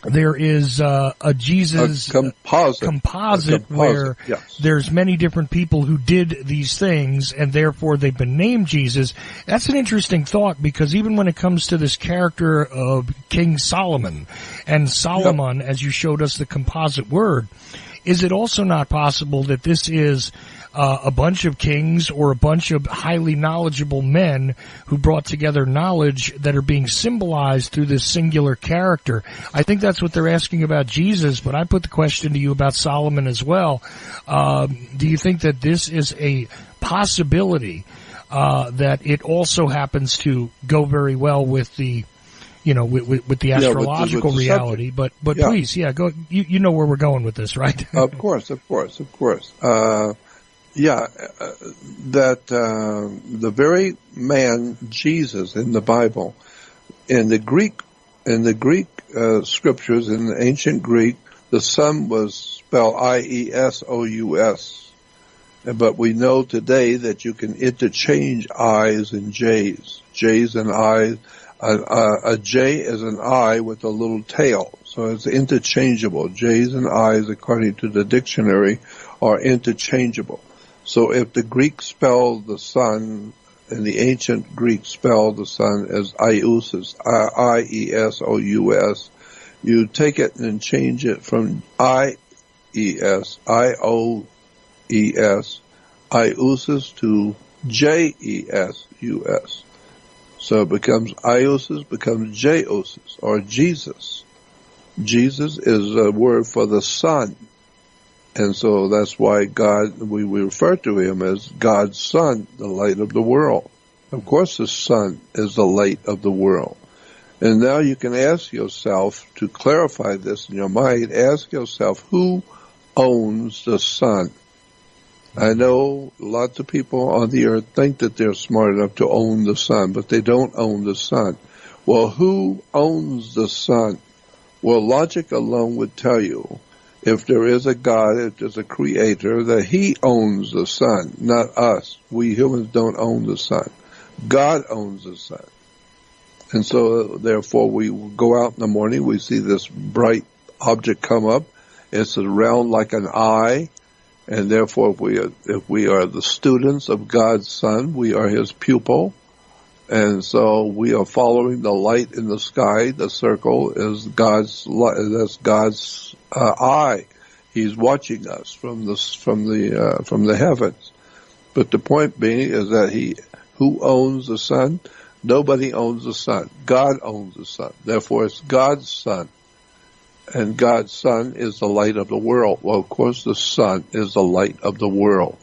there is a Jesus composite where yes, there's many different people who did these things, and therefore they've been named Jesus? That's an interesting thought, because even when it comes to this character of King Solomon, and Solomon, as you showed us the composite word, is it also not possible that this is a bunch of kings or a bunch of highly knowledgeable men who brought together knowledge that are being symbolized through this singular character? I think that's what they're asking about Jesus, but I put the question to you about Solomon as well. Do you think that this is a possibility, that it also happens to go very well with the with the astrological with the reality, but please, go. You know where we're going with this, right? Of course. That the very man Jesus in the Bible, in the Greek scriptures, in the ancient Greek, the son was spelled I-E-S-O-U-S. But we know today that you can interchange I's and J's. J's and I's. A J is an I with a little tail, so it's interchangeable. J's and I's, according to the dictionary, are interchangeable. So if the Greek spelled the sun, in the ancient Greek spelled the sun as Iousus, I-E-S-O-U-S, you take it and change it from I-E-S, I-O-E-S, Iousus to J-E-S-U-S. So it becomes Iosis, becomes J-osis, or Jesus. Jesus is a word for the sun. And so that's why we refer to him as God's Son, the light of the world. Of course, the sun is the light of the world. And now you can ask yourself, to clarify this in your mind, ask yourself, who owns the sun? I know lots of people on the earth think that they're smart enough to own the sun, but they don't own the sun. Well, who owns the sun? Well, logic alone would tell you, if there is a God, if there's a creator, that he owns the sun, not us. We humans don't own the sun. God owns the sun. And so, therefore, we go out in the morning, we see this bright object come up. It's round like an eye. And therefore, if we are the students of God's Son, we are his pupil. And so we are following the light in the sky. The circle is God's eye. He's watching us from the heavens. But the point being is that who owns the sun? Nobody owns the sun. God owns the sun. Therefore, it's God's Son. And God's Son is the light of the world. Well, of course, the sun is the light of the world.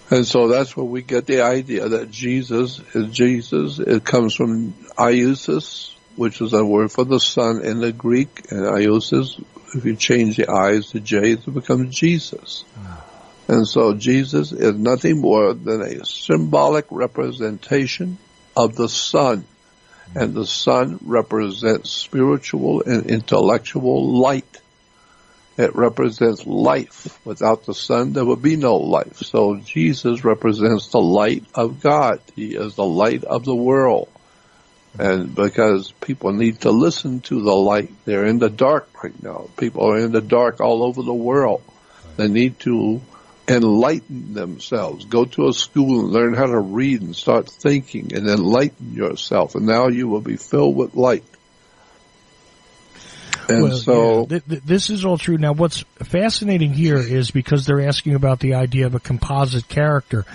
And so that's where we get the idea that Jesus is Jesus. It comes from iousis, which is a word for the sun in the Greek. And iousis, if you change the I's to J's, it becomes Jesus. And so Jesus is nothing more than a symbolic representation of the sun. And the sun represents spiritual and intellectual light. It represents life. Without the sun, there would be no life. So Jesus represents the light of God. He is the light of the world. And because people need to listen to the light, they're in the dark right now. People are in the dark all over the world. They need to enlighten themselves. Go to a school and learn how to read and start thinking and enlighten yourself. And now you will be filled with light. And this is all true. Now, what's fascinating here is because they're asking about the idea of a composite character.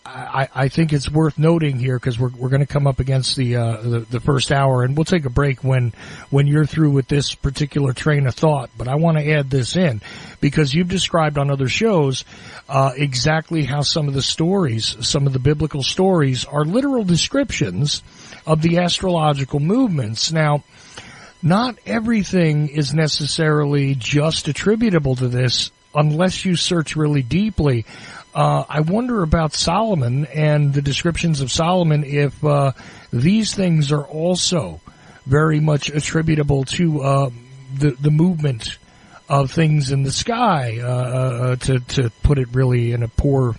I think it's worth noting here because we're going to come up against the first hour, and we'll take a break when you're through with this particular train of thought. But I want to add this in because you've described on other shows exactly how some of the biblical stories are literal descriptions of the astrological movements. Now, not everything is necessarily just attributable to this unless you search really deeply. I wonder about Solomon and the descriptions of Solomon, if these things are also very much attributable to the movement of things in the sky, to put it really in a poor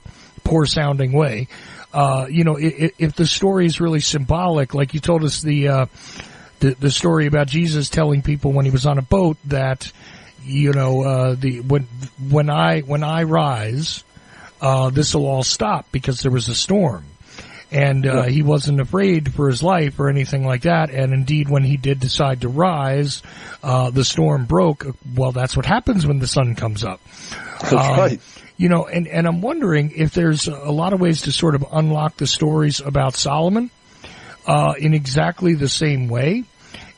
sounding way. If the story is really symbolic, like you told us the story about Jesus telling people when he was on a boat that, when I rise, this will all stop because there was a storm. And he wasn't afraid for his life or anything like that. And indeed, when he did decide to rise, the storm broke. Well, that's what happens when the sun comes up. That's right. And I'm wondering if there's a lot of ways to sort of unlock the stories about Solomon in exactly the same way.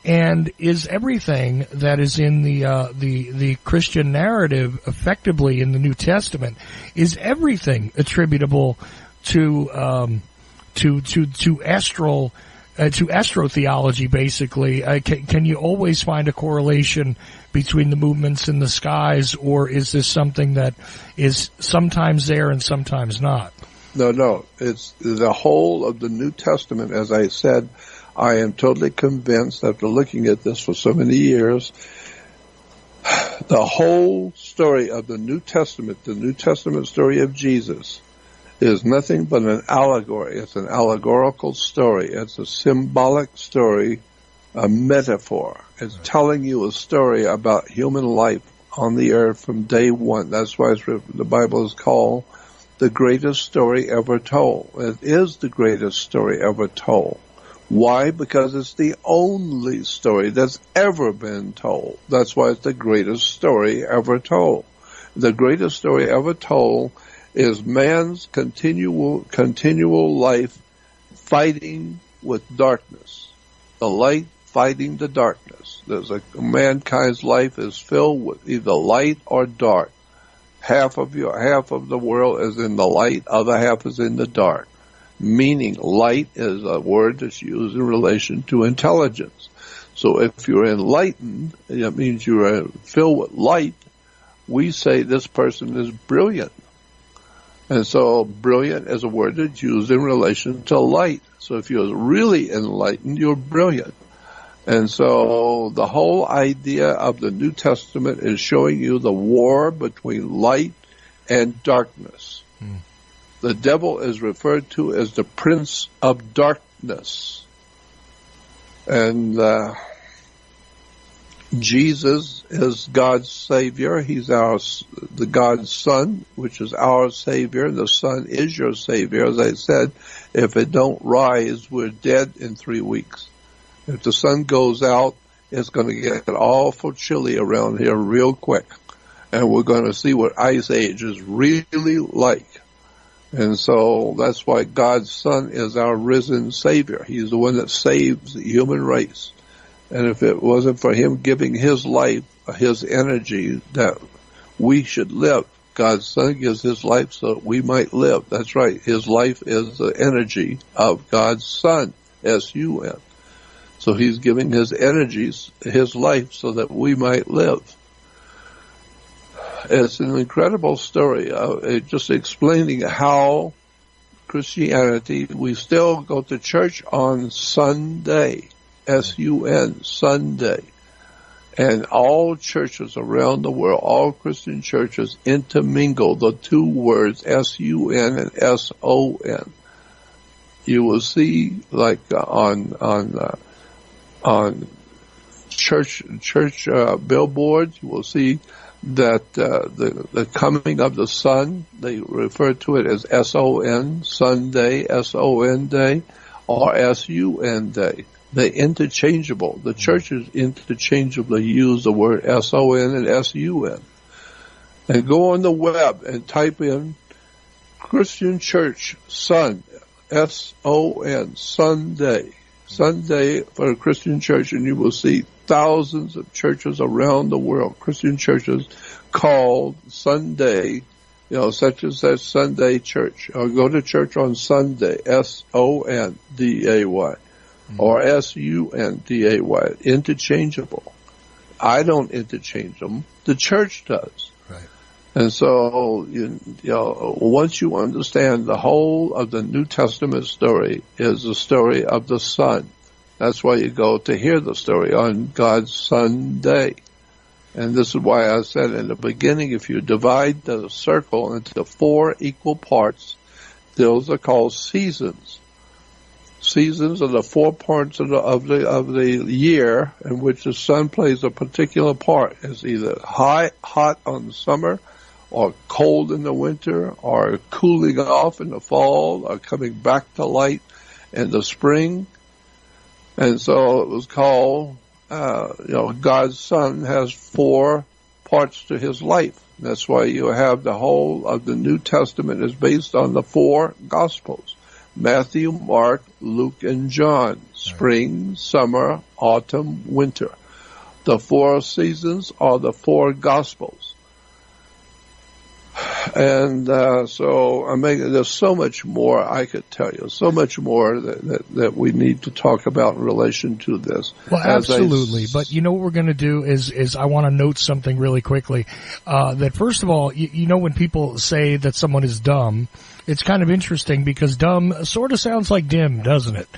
And is everything that is in the Christian narrative effectively in the New Testament, is everything attributable to astrotheology, basically? Can you always find a correlation between the movements in the skies, or is this something that is sometimes there and sometimes not? No. It's the whole of the New Testament, as I said. I am totally convinced, after looking at this for so many years, the whole story of the New Testament story of Jesus, is nothing but an allegory. It's an allegorical story. It's a symbolic story, a metaphor. It's telling you a story about human life on the earth from day one. That's why the Bible is called the greatest story ever told. It is the greatest story ever told. Why? Because it's the only story that's ever been told. That's why it's the greatest story ever told. The greatest story ever told is man's continual life fighting with darkness. The light fighting the darkness. Mankind's life is filled with either light or dark. Half of the world is in the light, other half is in the dark. Meaning light is a word that's used in relation to intelligence. So if you're enlightened, it means you're filled with light. We say this person is brilliant. And so brilliant is a word that's used in relation to light. So if you're really enlightened, you're brilliant. And so the whole idea of the New Testament is showing you the war between light and darkness. The devil is referred to as the prince of darkness. And Jesus is God's Savior. He's the God's Son, which is our Savior. The Son is your Savior. As I said, if it don't rise, we're dead in 3 weeks. If the sun goes out, it's going to get awful chilly around here real quick. And we're going to see what Ice Age is really like. And so that's why God's Son is our risen Savior. He's the one that saves the human race. And if it wasn't for him giving his life, his energy, that we should live, God's Son gives his life so that we might live. That's right. His life is the energy of God's Son, S-U-N. So he's giving his energies, his life, so that we might live. It's an incredible story, just explaining how Christianity, we still go to church on Sunday, S-U-N, Sunday. And all churches around the world, all Christian churches intermingle the two words S-U-N and S-O-N. You will see, like on church billboards, you will see that the coming of the sun, they refer to it as S-O-N, Sunday, S-O-N day, or S-U-N day. They're interchangeable. The churches interchangeably use the word S-O-N and S-U-N. And go on the web and type in Christian Church Sun, S-O-N, Sunday. Sunday for a Christian church, and you will see thousands of churches around the world, Christian churches called Sunday, such as that Sunday church, or go to church on Sunday, S-O-N-D-A-Y, or S-U-N-D-A-Y, interchangeable. I don't interchange them. The church does. Right. And so, once you understand the whole of the New Testament story is the story of the Son. That's why you go to hear the story on God's Sunday. And this is why I said in the beginning, if you divide the circle into 4 equal parts, those are called seasons. Seasons are the 4 parts of the year in which the sun plays a particular part. It's either hot on the summer, or cold in the winter, or cooling off in the fall, or coming back to light in the spring. And so it was called, God's Son has 4 parts to his life. That's why you have the whole of the New Testament is based on the 4 Gospels. Matthew, Mark, Luke, and John. Spring, summer, autumn, winter. The 4 seasons are the 4 Gospels. And there's so much more I could tell you, so much more that we need to talk about in relation to this. Well, absolutely. But what we're going to do is I want to note something really quickly. That first of all, when people say that someone is dumb, it's kind of interesting because dumb sort of sounds like dim, doesn't it?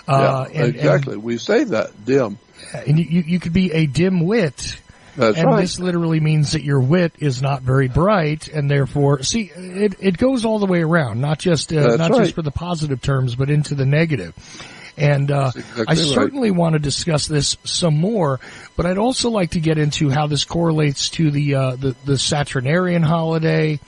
Exactly. We say that, dim. And you could be a dim-wit. That's and right. This literally means that your wit is not very bright, and therefore, it goes all the way around, not just just for the positive terms, but into the negative. And exactly I certainly want to discuss this some more, but I'd also like to get into how this correlates to the Saturnarian holiday.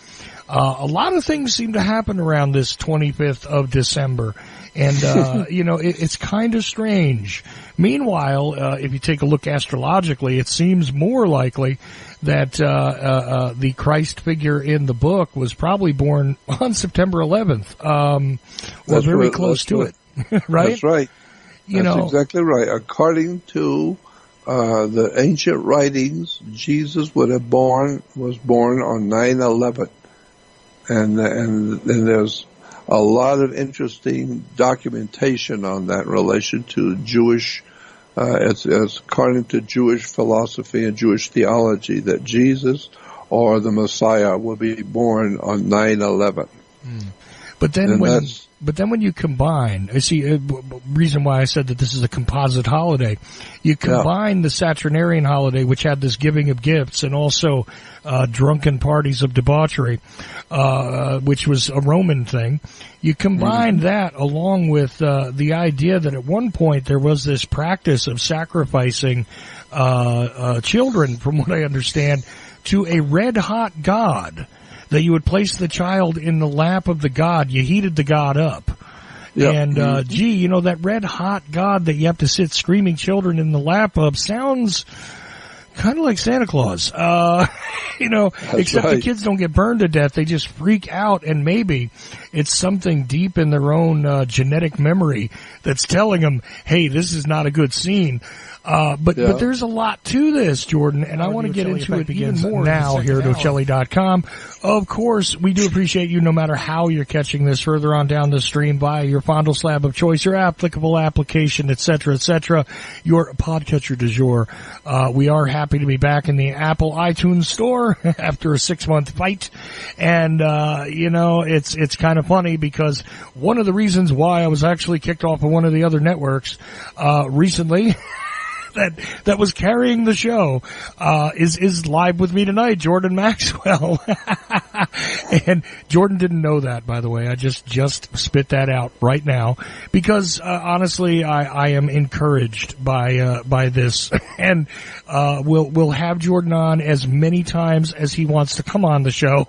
A lot of things seem to happen around this 25th of December. And, it's kind of strange. Meanwhile, if you take a look astrologically, it seems more likely that the Christ figure in the book was probably born on September 11th, or very close to it, right? That's right. That's exactly right. According to the ancient writings, Jesus was born on 9/11, and there's a lot of interesting documentation on that in relation to Jewish. It's according to Jewish philosophy and Jewish theology that Jesus or the Messiah will be born on 9/11. But then when you combine, reason why I said that this is a composite holiday, you combine the Saturnarian holiday, which had this giving of gifts, and also drunken parties of debauchery, which was a Roman thing. You combine that along with the idea that at one point there was this practice of sacrificing children, from what I understand, to a red-hot god, that you would place the child in the lap of the god. You heated the god up. Yep. And, that red hot god that you have to sit screaming children in the lap of sounds kind of like Santa Claus. Except right. The kids don't get burned to death. They just freak out, and maybe it's something deep in their own genetic memory that's telling them, hey, this is not a good scene. But there's a lot to this, Jordan, and I want to get into it even more now here at Ocelli.com. Of course, we do appreciate you no matter how you're catching this further on down the stream via your fondle slab of choice, your applicable application, etc., your podcatcher du jour. We are happy to be back in the Apple iTunes store after a 6-month fight. And, it's kind of funny because one of the reasons why I was actually kicked off of one of the other networks, recently, that was carrying the show, is live with me tonight, Jordan Maxwell. And Jordan didn't know that, by the way. I just spit that out right now because, honestly, I am encouraged by this. And, we'll have Jordan on as many times as he wants to come on the show.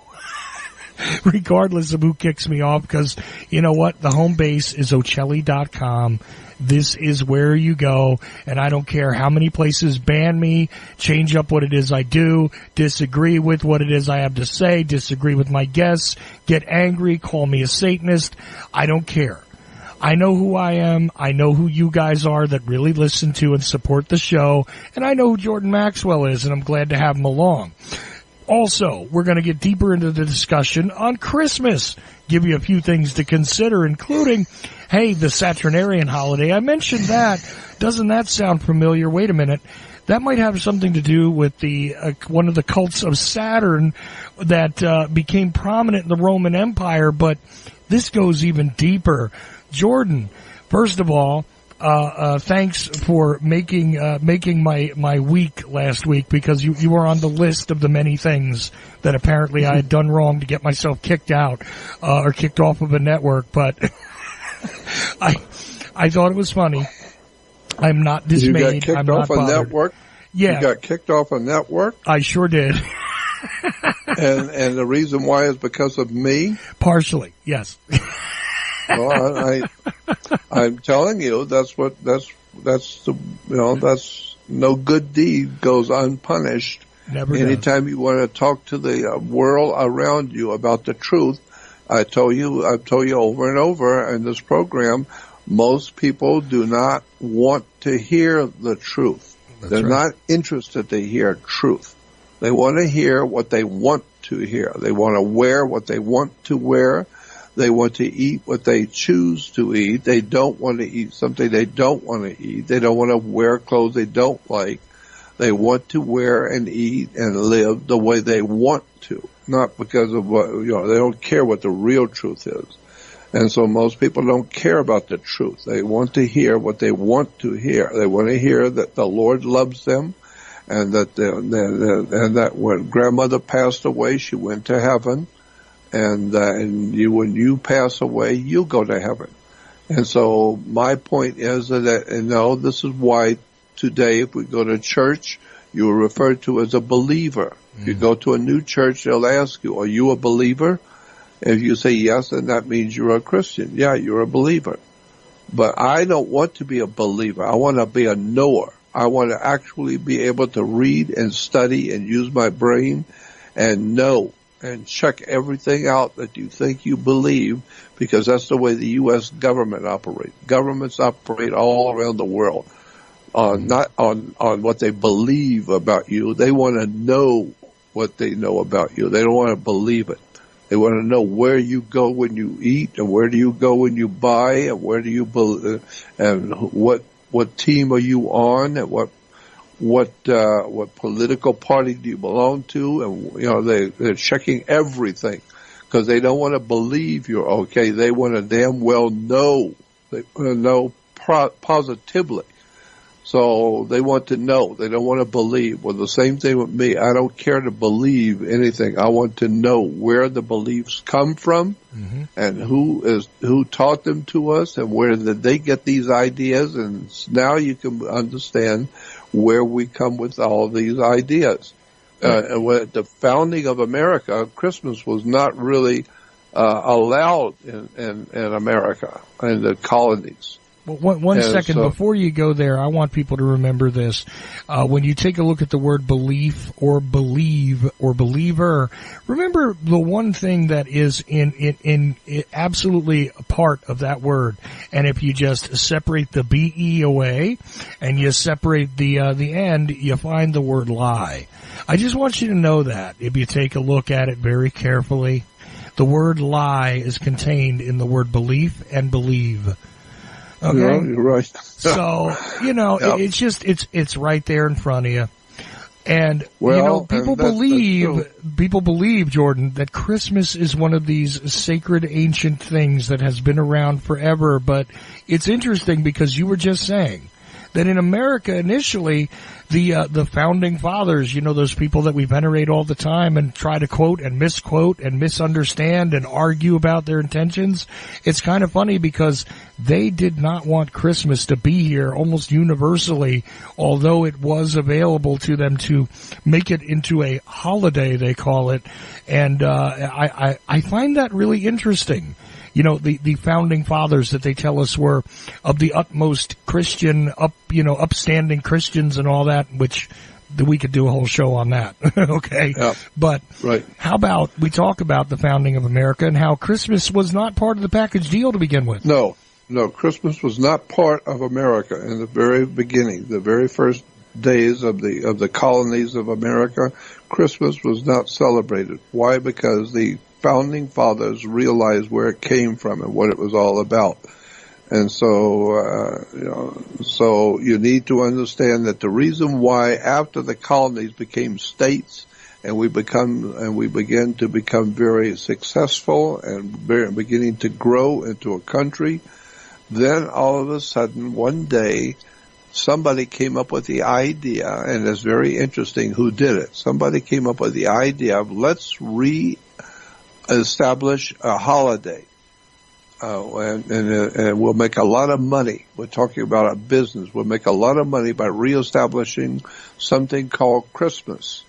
Regardless of who kicks me off, because you know what? The home base is Ocelli.com. This is where you go, and I don't care how many places ban me, change up what it is I do, disagree with what it is I have to say, disagree with my guests, get angry, call me a Satanist. I don't care. I know who I am. I know who you guys are that really listen to and support the show, and I know who Jordan Maxwell is, and I'm glad to have him along. Also, we're going to get deeper into the discussion on Christmas, give you a few things to consider, including, hey, the Saturnarian holiday. I mentioned that. Doesn't that sound familiar? Wait a minute. That might have something to do with the one of the cults of Saturn that became prominent in the Roman Empire, but this goes even deeper. Jordan, first of all, thanks for making my week last week, because you were on the list of the many things that apparently I had done wrong to get myself kicked out, or kicked off of a network, but I thought it was funny. I'm not dismayed. You got kicked I'm off not bothered. A network? Yeah. You got kicked off a network? I sure did. and the reason why is because of me? Partially, yes. Well, I'm telling you, that's no good deed goes unpunished. Never Anytime you want to talk to the world around you about the truth, I've told you over and over in this program, most people do not want to hear the truth. They're not interested to hear truth. They want to hear what they want to hear. They want to wear what they want to wear. They want to eat what they choose to eat. They don't want to eat something they don't want to eat. They don't want to wear clothes they don't like. They want to wear and eat and live the way they want to, not because of what, they don't care what the real truth is. And so most people don't care about the truth. They want to hear what they want to hear. They want to hear that the Lord loves them, and that when grandmother passed away, she went to heaven. And when you pass away, you go to heaven. And so my point is that, this is why today, if we go to church, you are referred to as a believer. If you go to a new church, they'll ask you, are you a believer? If you say yes, then that means you're a Christian. Yeah, you're a believer. But I don't want to be a believer. I want to be a knower. I want to actually be able to read and study and use my brain and know and check everything out that you think you believe, because that's the way the U.S. government operates. Governments operate all around the world not on what they believe about you. They want to know what they know about you. They don't want to believe it. They want to know where you go when you eat, and where do you go when you buy, and where do you and what team are you on, and what political party do you belong to, and they're checking everything, because they don't want to believe you're okay. They want to damn well know. They want to know positively. So they want to know. They don't want to believe. Well, the same thing with me. I don't care to believe anything. I want to know where the beliefs come from, and who taught them to us, and where did they get these ideas. And now you can understand where we come with all these ideas. And at the founding of America, Christmas was not really allowed in America, in the colonies. Well, one second before you go there, I want people to remember this. When you take a look at the word belief or believe or believer, remember the one thing that is in absolutely a part of that word. And if you just separate the BE away and you separate the end, you find the word lie. I just want you to know that if you take a look at it very carefully, the word lie is contained in the word belief and believe. Okay. Yeah, you're right. So, it's just, it's right there in front of you. And, people believe, Jordan, that Christmas is one of these sacred ancient things that has been around forever. But it's interesting because you were just saying that in America initially, the founding fathers, those people that we venerate all the time and try to quote and misquote and misunderstand and argue about their intentions. It's kind of funny because they did not want Christmas to be here almost universally, although it was available to them to make it into a holiday, they call it. And I find that really interesting. The founding fathers that they tell us were of the utmost Christian, upstanding Christians and all that, which we could do a whole show on that. Okay. Yeah. But right. How about we talk about the founding of America and how Christmas was not part of the package deal to begin with? No, Christmas was not part of America in the very beginning, the very first days of the colonies of America. Christmas was not celebrated. Why? Because the founding fathers realized where it came from and what it was all about. And so, so you need to understand that the reason why after the colonies became states and we begin to become very successful and beginning to grow into a country, then all of a sudden one day somebody came up with the idea, and it's very interesting who did it. Somebody came up with the idea of let's establish a holiday, and we'll make a lot of money. We're talking about a business. We'll make a lot of money by reestablishing something called Christmas.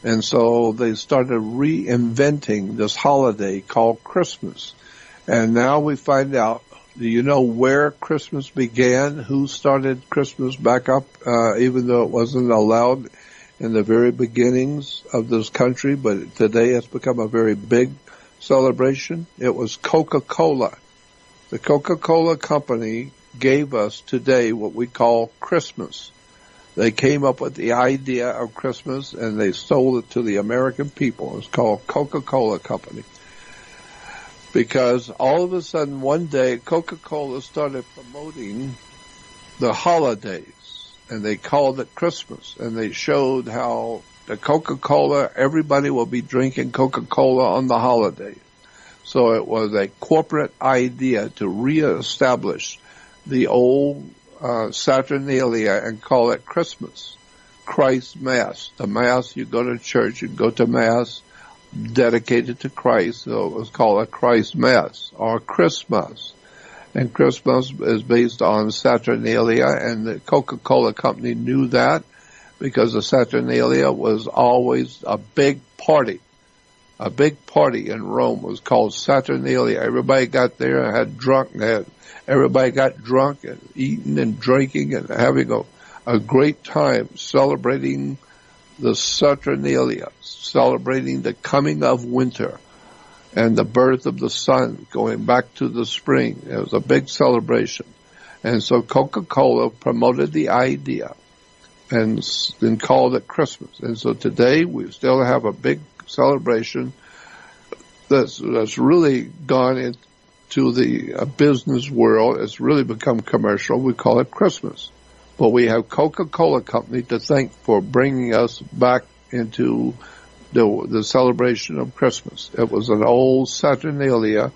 And so they started reinventing this holiday called Christmas. And now we find out, do you know where Christmas began? Who started Christmas back up, even though it wasn't allowed in the very beginnings of this country, but today it's become a very big celebration? It was Coca-Cola. The Coca-Cola company gave us today what we call Christmas. They came up with the idea of Christmas and they sold it to the American people. It's called Coca-Cola Company. Because all of a sudden one day Coca-Cola started promoting the holidays. And they called it Christmas, and they showed how the Coca-Cola, everybody will be drinking Coca-Cola on the holiday. So it was a corporate idea to reestablish the old Saturnalia and call it Christmas. Christ Mass. The Mass, you go to church, you go to Mass dedicated to Christ, so it was called a Christ Mass or Christmas. And Christmas is based on Saturnalia, and the Coca-Cola company knew that because the Saturnalia was always a big party. A big party in Rome was called Saturnalia. Everybody got there and had drunk. Everybody got drunk and eating and drinking and having a great time celebrating the Saturnalia, celebrating the coming of winter and the birth of the sun, going back to the spring. It was a big celebration. And so Coca-Cola promoted the idea and called it Christmas. And so today we still have a big celebration that's really gone into the business world. It's really become commercial. We call it Christmas. But we have Coca-Cola Company to thank for bringing us back into the celebration of Christmas. It was an old Saturnalia,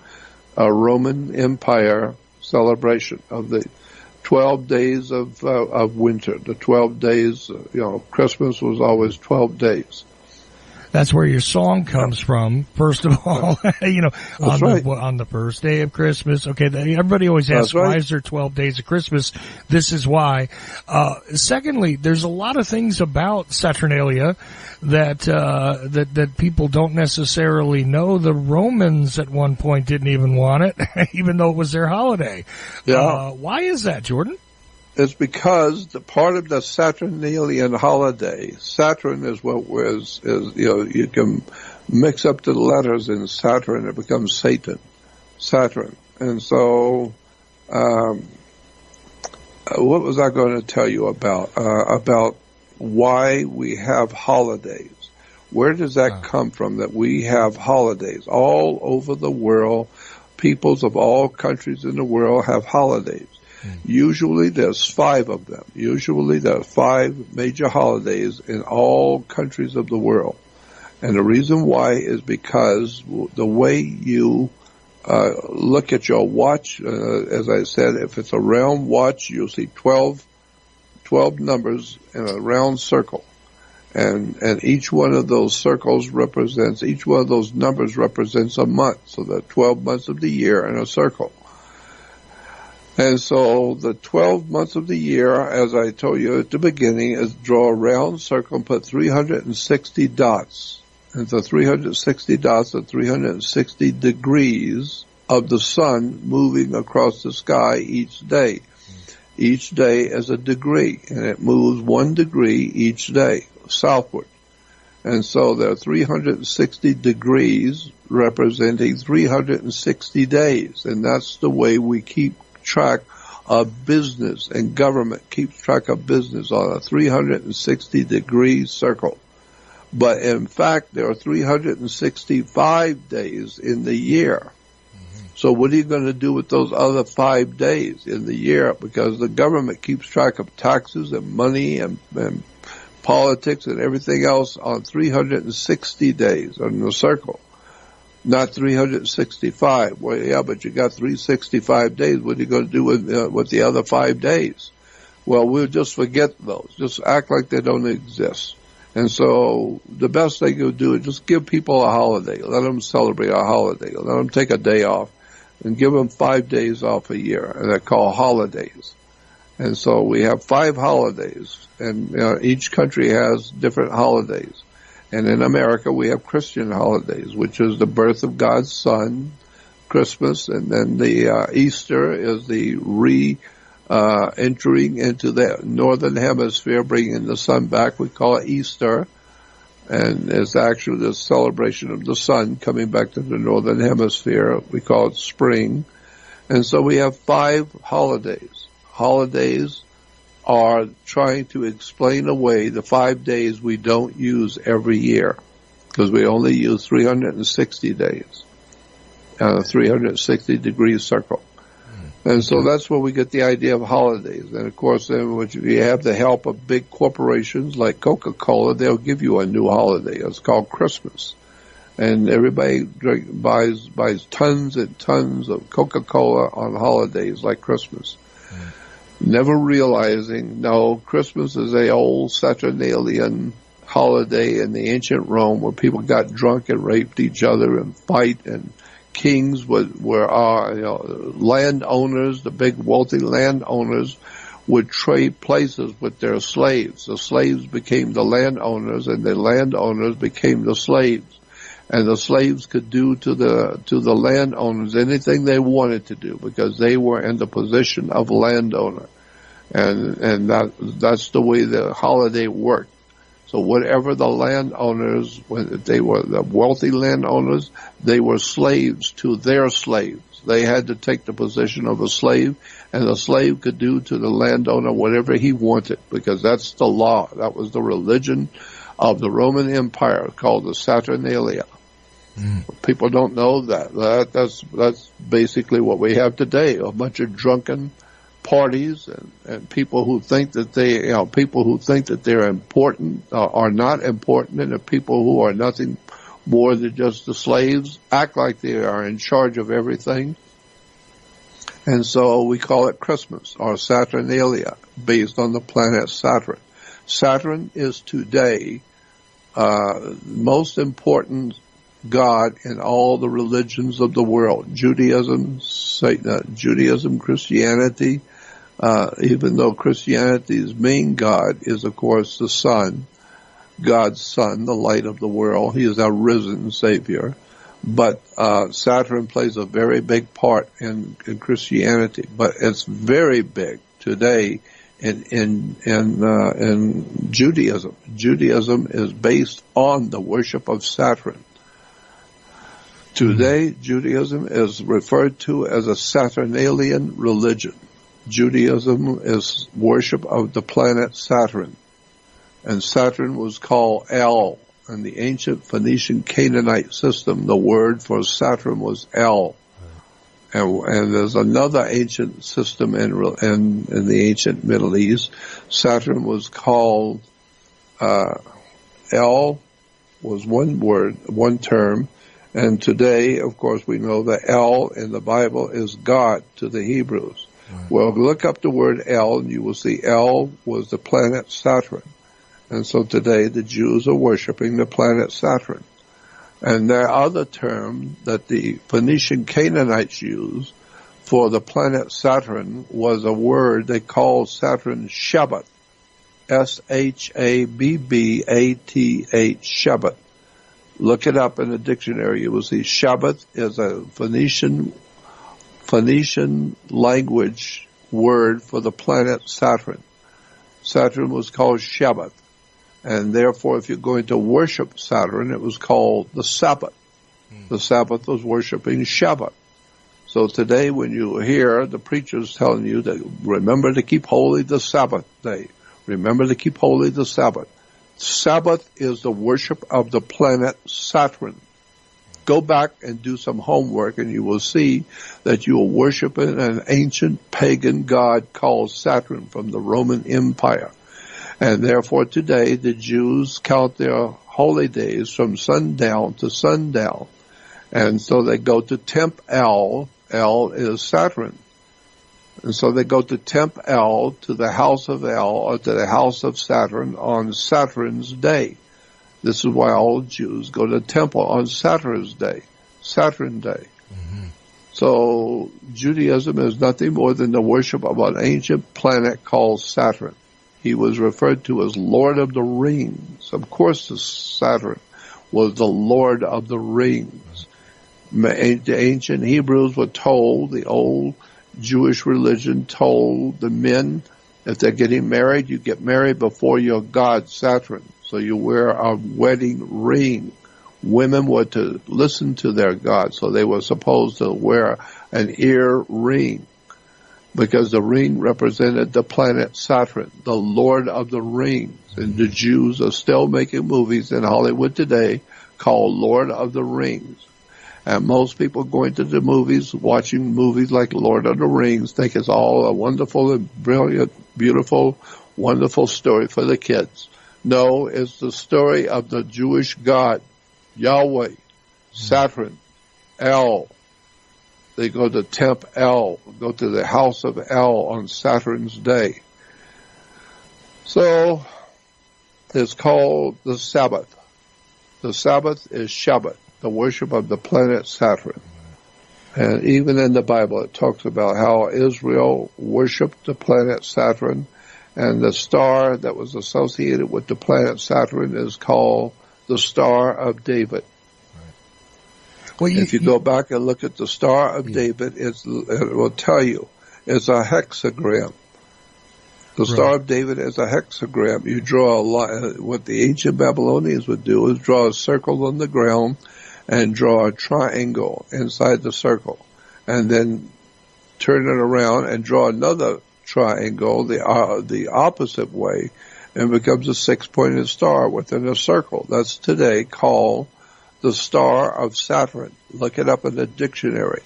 a Roman Empire celebration of the 12 days of winter. The 12 days, Christmas was always 12 days. That's where your song comes from, first of all, on the first day of Christmas. Okay, everybody always asks, why is there 12 days of Christmas? This is why. Secondly, there's a lot of things about Saturnalia that people don't necessarily know. The Romans at one point didn't even want it, even though it was their holiday. Yeah. Why is that, Jordan? It's because the part of the Saturnalian holiday, Saturn is you can mix up the letters in Saturn, it becomes Satan, Saturn. And so, what was I going to tell you about why we have holidays? Where does that come from, that we have holidays? All over the world, peoples of all countries in the world have holidays. Usually there's 5 of them. Usually there are 5 major holidays in all countries of the world. And the reason why is because the way you look at your watch, as I said, if it's a round watch, you'll see 12 numbers in a round circle. And each one of those each one of those numbers represents a month. So there are 12 months of the year in a circle. And so the 12 months of the year, as I told you at the beginning, is draw a round circle and put 360 dots. And so 360 dots are 360 degrees of the sun moving across the sky each day. Each day is a degree, and it moves 1 degree each day southward. And so there are 360 degrees representing 360 days. And that's the way we keep track of business, and government keeps track of business on a 360-degree circle. But in fact, there are 365 days in the year. So what are you going to do with those other 5 days in the year? Because the government keeps track of taxes and money and politics and everything else on 360 days on the circle. Not 365. Well, yeah, but you got 365 days. What are you going to do with the other 5 days? Well, we'll just forget those. Just act like they don't exist. And so the best thing you do is just give people a holiday. Let them celebrate a holiday. Let them take a day off and give them 5 days off a year. And they're called holidays. And so we have 5 holidays, and each country has different holidays. And in America, we have Christian holidays, which is the birth of God's Son, Christmas, and then the Easter is the entering into the northern hemisphere, bringing the sun back. We call it Easter, and it's actually the celebration of the sun coming back to the northern hemisphere. We call it spring. And so we have 5 holidays. Holidays are trying to explain away the 5 days we don't use every year, because we only use 360 days, 360-degree circle. And so that's where we get the idea of holidays. And of course, then if you have the help of big corporations like Coca-Cola, they'll give you a new holiday. It's called Christmas. And everybody buys tons and tons of Coca-Cola on holidays like Christmas. Never realizing, no, Christmas is a old Saturnalian holiday in the ancient Rome where people got drunk and raped each other and fight, and kings were landowners, the big wealthy landowners would trade places with their slaves. The slaves became the landowners, and the landowners became the slaves. And the slaves could do to the landowners anything they wanted to do, because they were in the position of landowner. And that's the way the holiday worked. So whatever the landowners, when they were the wealthy landowners, they were slaves to their slaves. They had to take the position of a slave, and the slave could do to the landowner whatever he wanted, because that's the law. That was the religion of the Roman Empire, called the Saturnalia. People don't know that. That's basically what we have today, a bunch of drunken parties and people who think that they're important are not important, and the people who are nothing more than just the slaves act like they are in charge of everything. And so we call it Christmas, or Saturnalia, based on the planet Saturn. Saturn is today most important God in all the religions of the world. Judaism, Christianity, even though Christianity's main God is, of course, the Son, God's Son, the light of the world. He is our risen Savior. But Saturn plays a very big part in Christianity. But it's very big today in Judaism. Judaism is based on the worship of Saturn. Today, Judaism is referred to as a Saturnalian religion. Judaism is worship of the planet Saturn. And Saturn was called El. In the ancient Phoenician Canaanite system, the word for Saturn was El. And there's another ancient system in the ancient Middle East. Saturn was called El, was one word, one term. And today, of course, we know that El in the Bible is God to the Hebrews. Right. Well, look up the word El, and you will see El was the planet Saturn. And so today the Jews are worshiping the planet Saturn. And their other term that the Phoenician Canaanites used for the planet Saturn was a word they called Saturn Shabbat. Shabbath, Shabbat. Look it up in the dictionary. You will see Shabbat is a Phoenician language word for the planet Saturn. Saturn was called Shabbat. And therefore, if you're going to worship Saturn, it was called the Sabbath. The Sabbath was worshiping Shabbat. So today, when you hear the preachers telling you that remember to keep holy the Sabbath day, remember to keep holy the Sabbath. Sabbath is the worship of the planet Saturn. Go back and do some homework, and you will see that you are worshiping an ancient pagan god called Saturn from the Roman Empire. And therefore today the Jews count their holy days from sundown to sundown. And so they go to Temp El. El is Saturn. And so they go to Temp El, to the house of El, or to the house of Saturn on Saturn's day. This is why all Jews go to the temple on Saturn's day, Saturn day. Mm-hmm. So Judaism is nothing more than the worship of an ancient planet called Saturn. He was referred to as Lord of the Rings. Of course, Saturn was the Lord of the Rings. The ancient Hebrews were told, the old Jewish religion told the men, if they're getting married, you get married before your god Saturn. So you wear a wedding ring. Women were to listen to their god, so they were supposed to wear an ear ring, because the ring represented the planet Saturn, the Lord of the Rings. And the Jews are still making movies in Hollywood today called Lord of the Rings. And most people going to the movies, watching movies like Lord of the Rings, think it's all a wonderful and brilliant, beautiful, wonderful story for the kids. No, it's the story of the Jewish God, Yahweh, Saturn, El. They go to Temp El, go to the house of El on Saturn's day. So it's called the Sabbath. The Sabbath is Shabbat, the worship of the planet Saturn. And even in the Bible, it talks about how Israel worshipped the planet Saturn, and the star that was associated with the planet Saturn is called the Star of David. Well, if you go back and look at the Star of David, it will tell you it's a hexagram. The Star of David is a hexagram. You draw a line. What the ancient Babylonians would do is draw a circle on the ground and draw a triangle inside the circle, and then turn it around and draw another triangle the opposite way, and becomes a six-pointed star within a circle. That's today called the Star of Saturn. Look it up in the dictionary.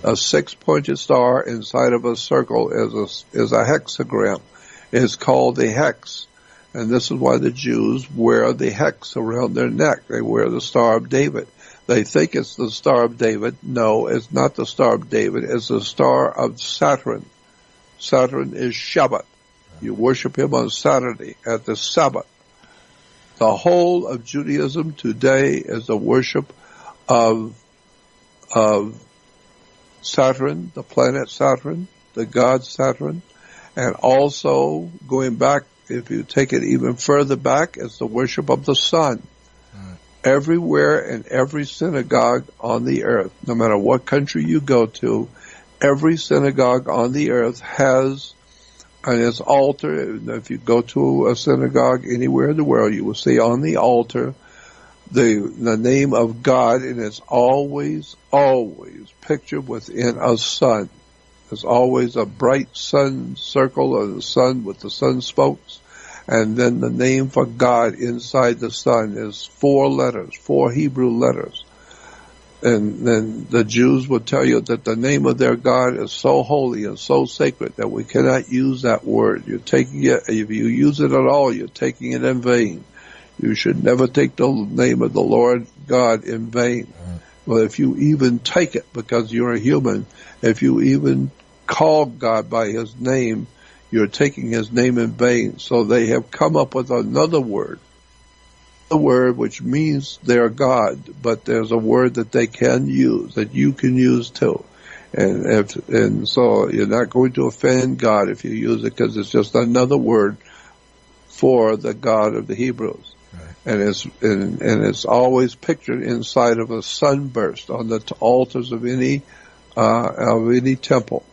A six-pointed star inside of a circle is a hexagram. It's called the hex. And this is why the Jews wear the hex around their neck. They wear the Star of David. They think it's the Star of David. No, it's not the Star of David. It's the Star of Saturn. Saturn is Shabbat. You worship him on Saturday at the Sabbath. The whole of Judaism today is the worship of Saturn, the planet Saturn, the god Saturn, and also going back, if you take it even further back, it's the worship of the sun. Everywhere in every synagogue on the earth, no matter what country you go to, every synagogue on the earth has on its altar. If you go to a synagogue anywhere in the world, you will see on the altar the name of God, and it's always pictured within a sun. There's always a bright sun circle of the sun with the sun spokes, and then the name for God inside the sun is 4 letters, 4 Hebrew letters. And then the Jews will tell you that the name of their God is so holy and so sacred that we cannot use that word. You're taking it, if you use it at all, you're taking it in vain. You should never take the name of the Lord God in vain. Well, if you even take it, because you're a human, if you even call God by his name, you're taking his name in vain. So they have come up with another word. The word which means they're God, but there's a word that they can use, that you can use too. And so you're not going to offend God if you use it, because it's just another word for the God of the Hebrews. Right. And it's always pictured inside of a sunburst on the altars of any temple.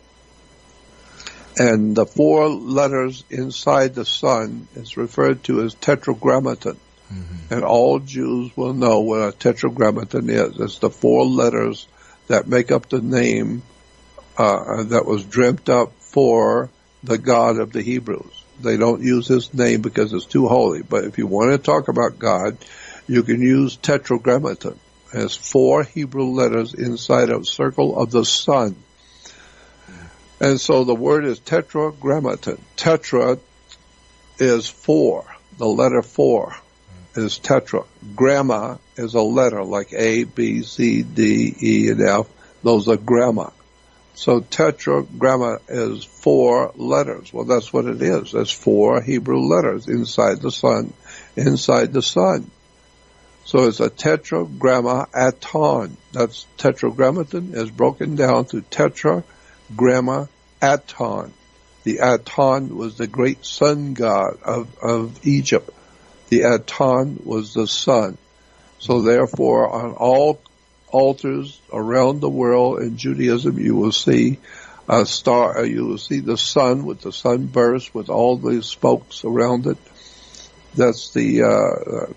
And the 4 letters inside the sun is referred to as tetragrammaton. Mm-hmm. And all Jews will know what a tetragrammaton is. It's the 4 letters that make up the name that was dreamt up for the God of the Hebrews. They don't use his name because it's too holy. But if you want to talk about God, you can use tetragrammaton. It's 4 Hebrew letters inside a circle of the sun. And so the word is tetragrammaton. Tetra is 4. The letter 4 is tetra. Gramma is a letter like A, B, C, D, E, and F. Those are gramma. So tetragramma is 4 letters. Well, that's what it is. There's 4 Hebrew letters inside the sun. Inside the sun. So it's a tetragrammaton. That's tetragrammaton is broken down to tetragrammaton. The Aton was the great sun god of Egypt. The Aton was the sun. So therefore, on all altars around the world in Judaism, you will see a star. You will see the sun with the sunburst with all these spokes around it. That's the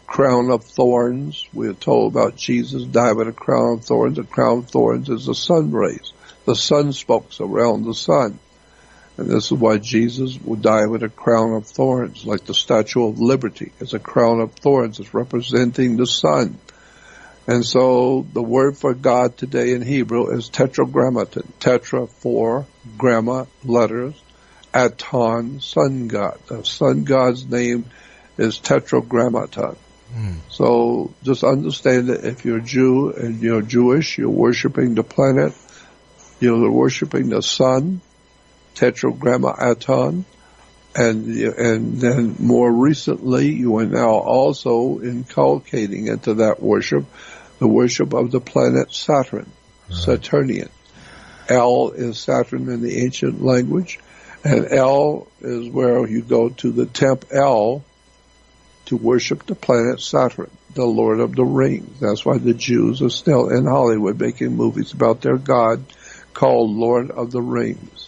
crown of thorns. We're told about Jesus died with a crown of thorns. The crown of thorns is the sun rays, the sun spokes around the sun. And this is why Jesus will die with a crown of thorns, like the Statue of Liberty. It's a crown of thorns. It's representing the sun. And so the word for God today in Hebrew is tetragrammaton. Tetra, 4, gramma, letters, aton, sun god. The sun god's name is tetragrammaton. So just understand that if you're a Jew and you're Jewish, you're worshiping the planet, you're worshiping the sun, tetragrammaton, and then more recently you are now also inculcating into that worship the worship of the planet Saturn, Saturnian. El is Saturn in the ancient language, and El is where you go to the Temp El to worship the planet Saturn, the Lord of the Rings. That's why the Jews are still in Hollywood making movies about their God called Lord of the Rings.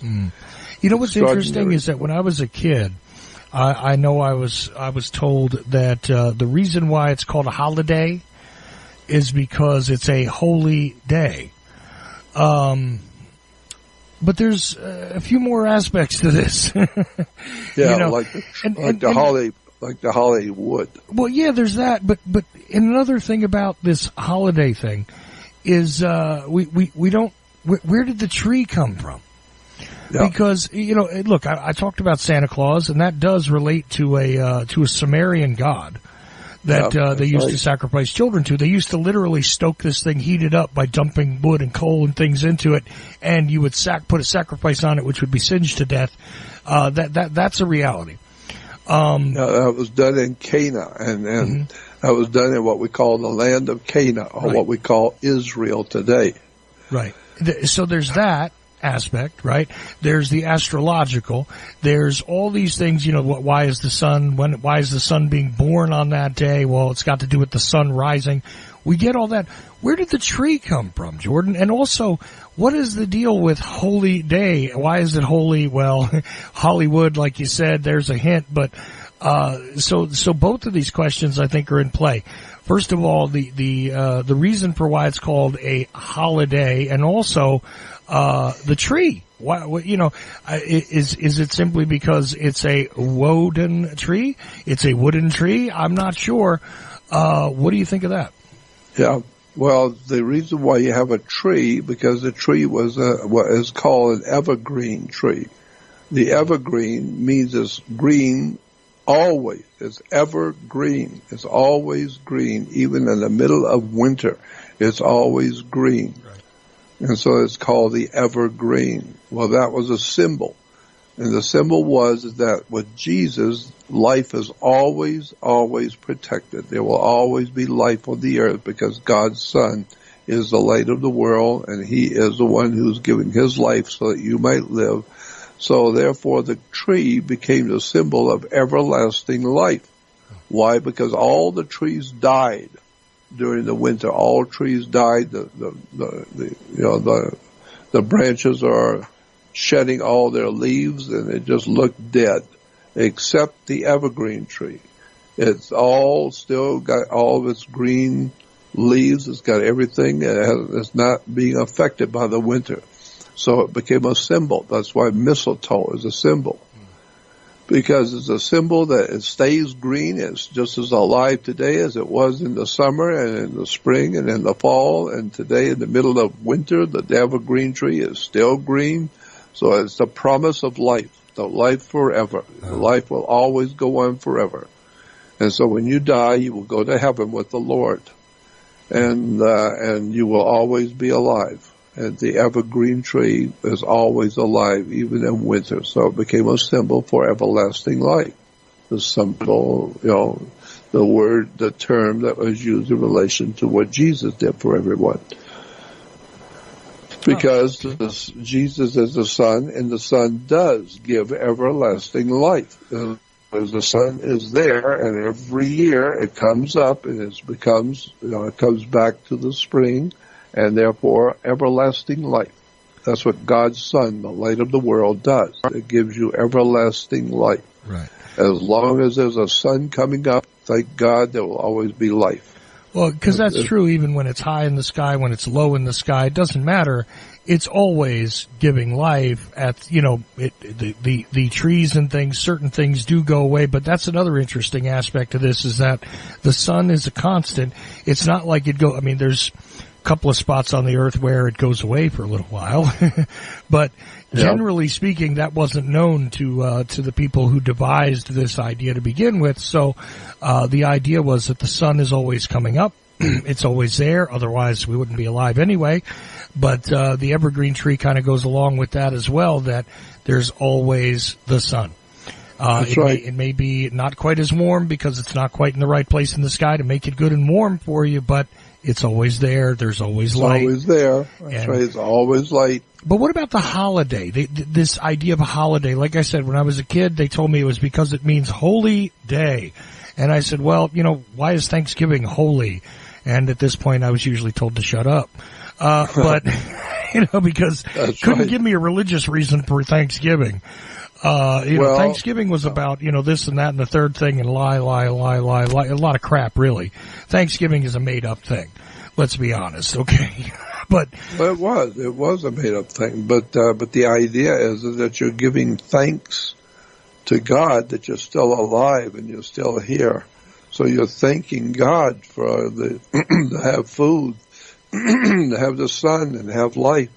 You know what's interesting is that when I was a kid, I know I was told that the reason why it's called a holiday is because it's a holy day. But there's a few more aspects to this. Like the Hollywood. Well, yeah, there's that. But another thing about this holiday thing is we don't. Where did the tree come from? Yeah. Because look, I talked about Santa Claus, and that does relate to a Sumerian god that they used to sacrifice children to. They used to literally stoke this thing, heat it up by dumping wood and coal and things into it, and you would put a sacrifice on it, which would be singed to death. That's a reality. That was done in Cana, and that was done in what we call the land of Cana, or what we call Israel today. Right. So there's that aspect, right? There's the astrological. There's all these things, why is the sun being born on that day? Well, it's got to do with the sun rising. We get all that. Where did the tree come from, Jordan? And also, what is the deal with Holy Day? Why is it holy? Well, Hollywood, like you said, there's a hint, but so both of these questions I think are in play. First of all, the reason for why it's called a holiday, and also the tree. Why, is it simply because it's a wooden tree? It's a wooden tree? I'm not sure. What do you think of that? Yeah. Well, the reason why you have a tree, because the tree was what is called an evergreen tree. The evergreen means it's green always. It's evergreen. It's always green. Even in the middle of winter, it's always green. Right. And so it's called the evergreen. Well, that was a symbol. And the symbol was that with Jesus, life is always, always protected. There will always be life on the earth because God's Son is the light of the world, and He is the one who's giving His life so that you might live. So therefore the tree became the symbol of everlasting life. Why? Because all the trees died during the winter. All trees died. The branches are shedding all their leaves, and it just looked dead, except the evergreen tree. It's all still got all of its green leaves. It's got everything. It's not being affected by the winter. So it became a symbol. That's why mistletoe is a symbol. Because it's a symbol that it stays green. It's just as alive today as it was in the summer and in the spring and in the fall. And today in the middle of winter, the evergreen tree is still green. So it's the promise of life, the life forever. The life will always go on forever. And so when you die, you will go to heaven with the Lord. And you will always be alive. And the evergreen tree is always alive, even in winter. So it became a symbol for everlasting life. The symbol, the term that was used in relation to what Jesus did for everyone. Because Jesus is the Son, and the Son does give everlasting life. As the sun is there, and every year it comes up, and it comes back to the spring, and therefore everlasting life. That's what God's Son, the light of the world, does. It gives you everlasting life. Right. As long as there's a sun coming up, thank God, there will always be life. Well, because that's true even when it's high in the sky, when it's low in the sky, it doesn't matter. It's always giving life at, the trees and things, certain things do go away, but that's another interesting aspect of this is that the sun is a constant. It's not like there's a couple of spots on the earth where it goes away for a little while, but generally speaking, that wasn't known to the people who devised this idea to begin with. So, the idea was that the sun is always coming up. It's always there. Otherwise, we wouldn't be alive anyway. But the evergreen tree kind of goes along with that as well, that there's always the sun. That's right. It may be not quite as warm because it's not quite in the right place in the sky to make it good and warm for you, but it's always there. There's always light. It's always there. That's right. It's always light. But what about the holiday? This idea of a holiday, like I said, when I was a kid, they told me it was because it means holy day. And I said, well, why is Thanksgiving holy? And at this point, I was usually told to shut up. But, because couldn't give me a religious reason for Thanksgiving. Thanksgiving was about, this and that and the third thing and lie, a lot of crap, really. Thanksgiving is a made-up thing. Let's be honest, okay? But it was a made-up thing. But the idea is that you're giving thanks to God that you're still alive and you're still here. So you're thanking God for to have food, to have the sun and have life.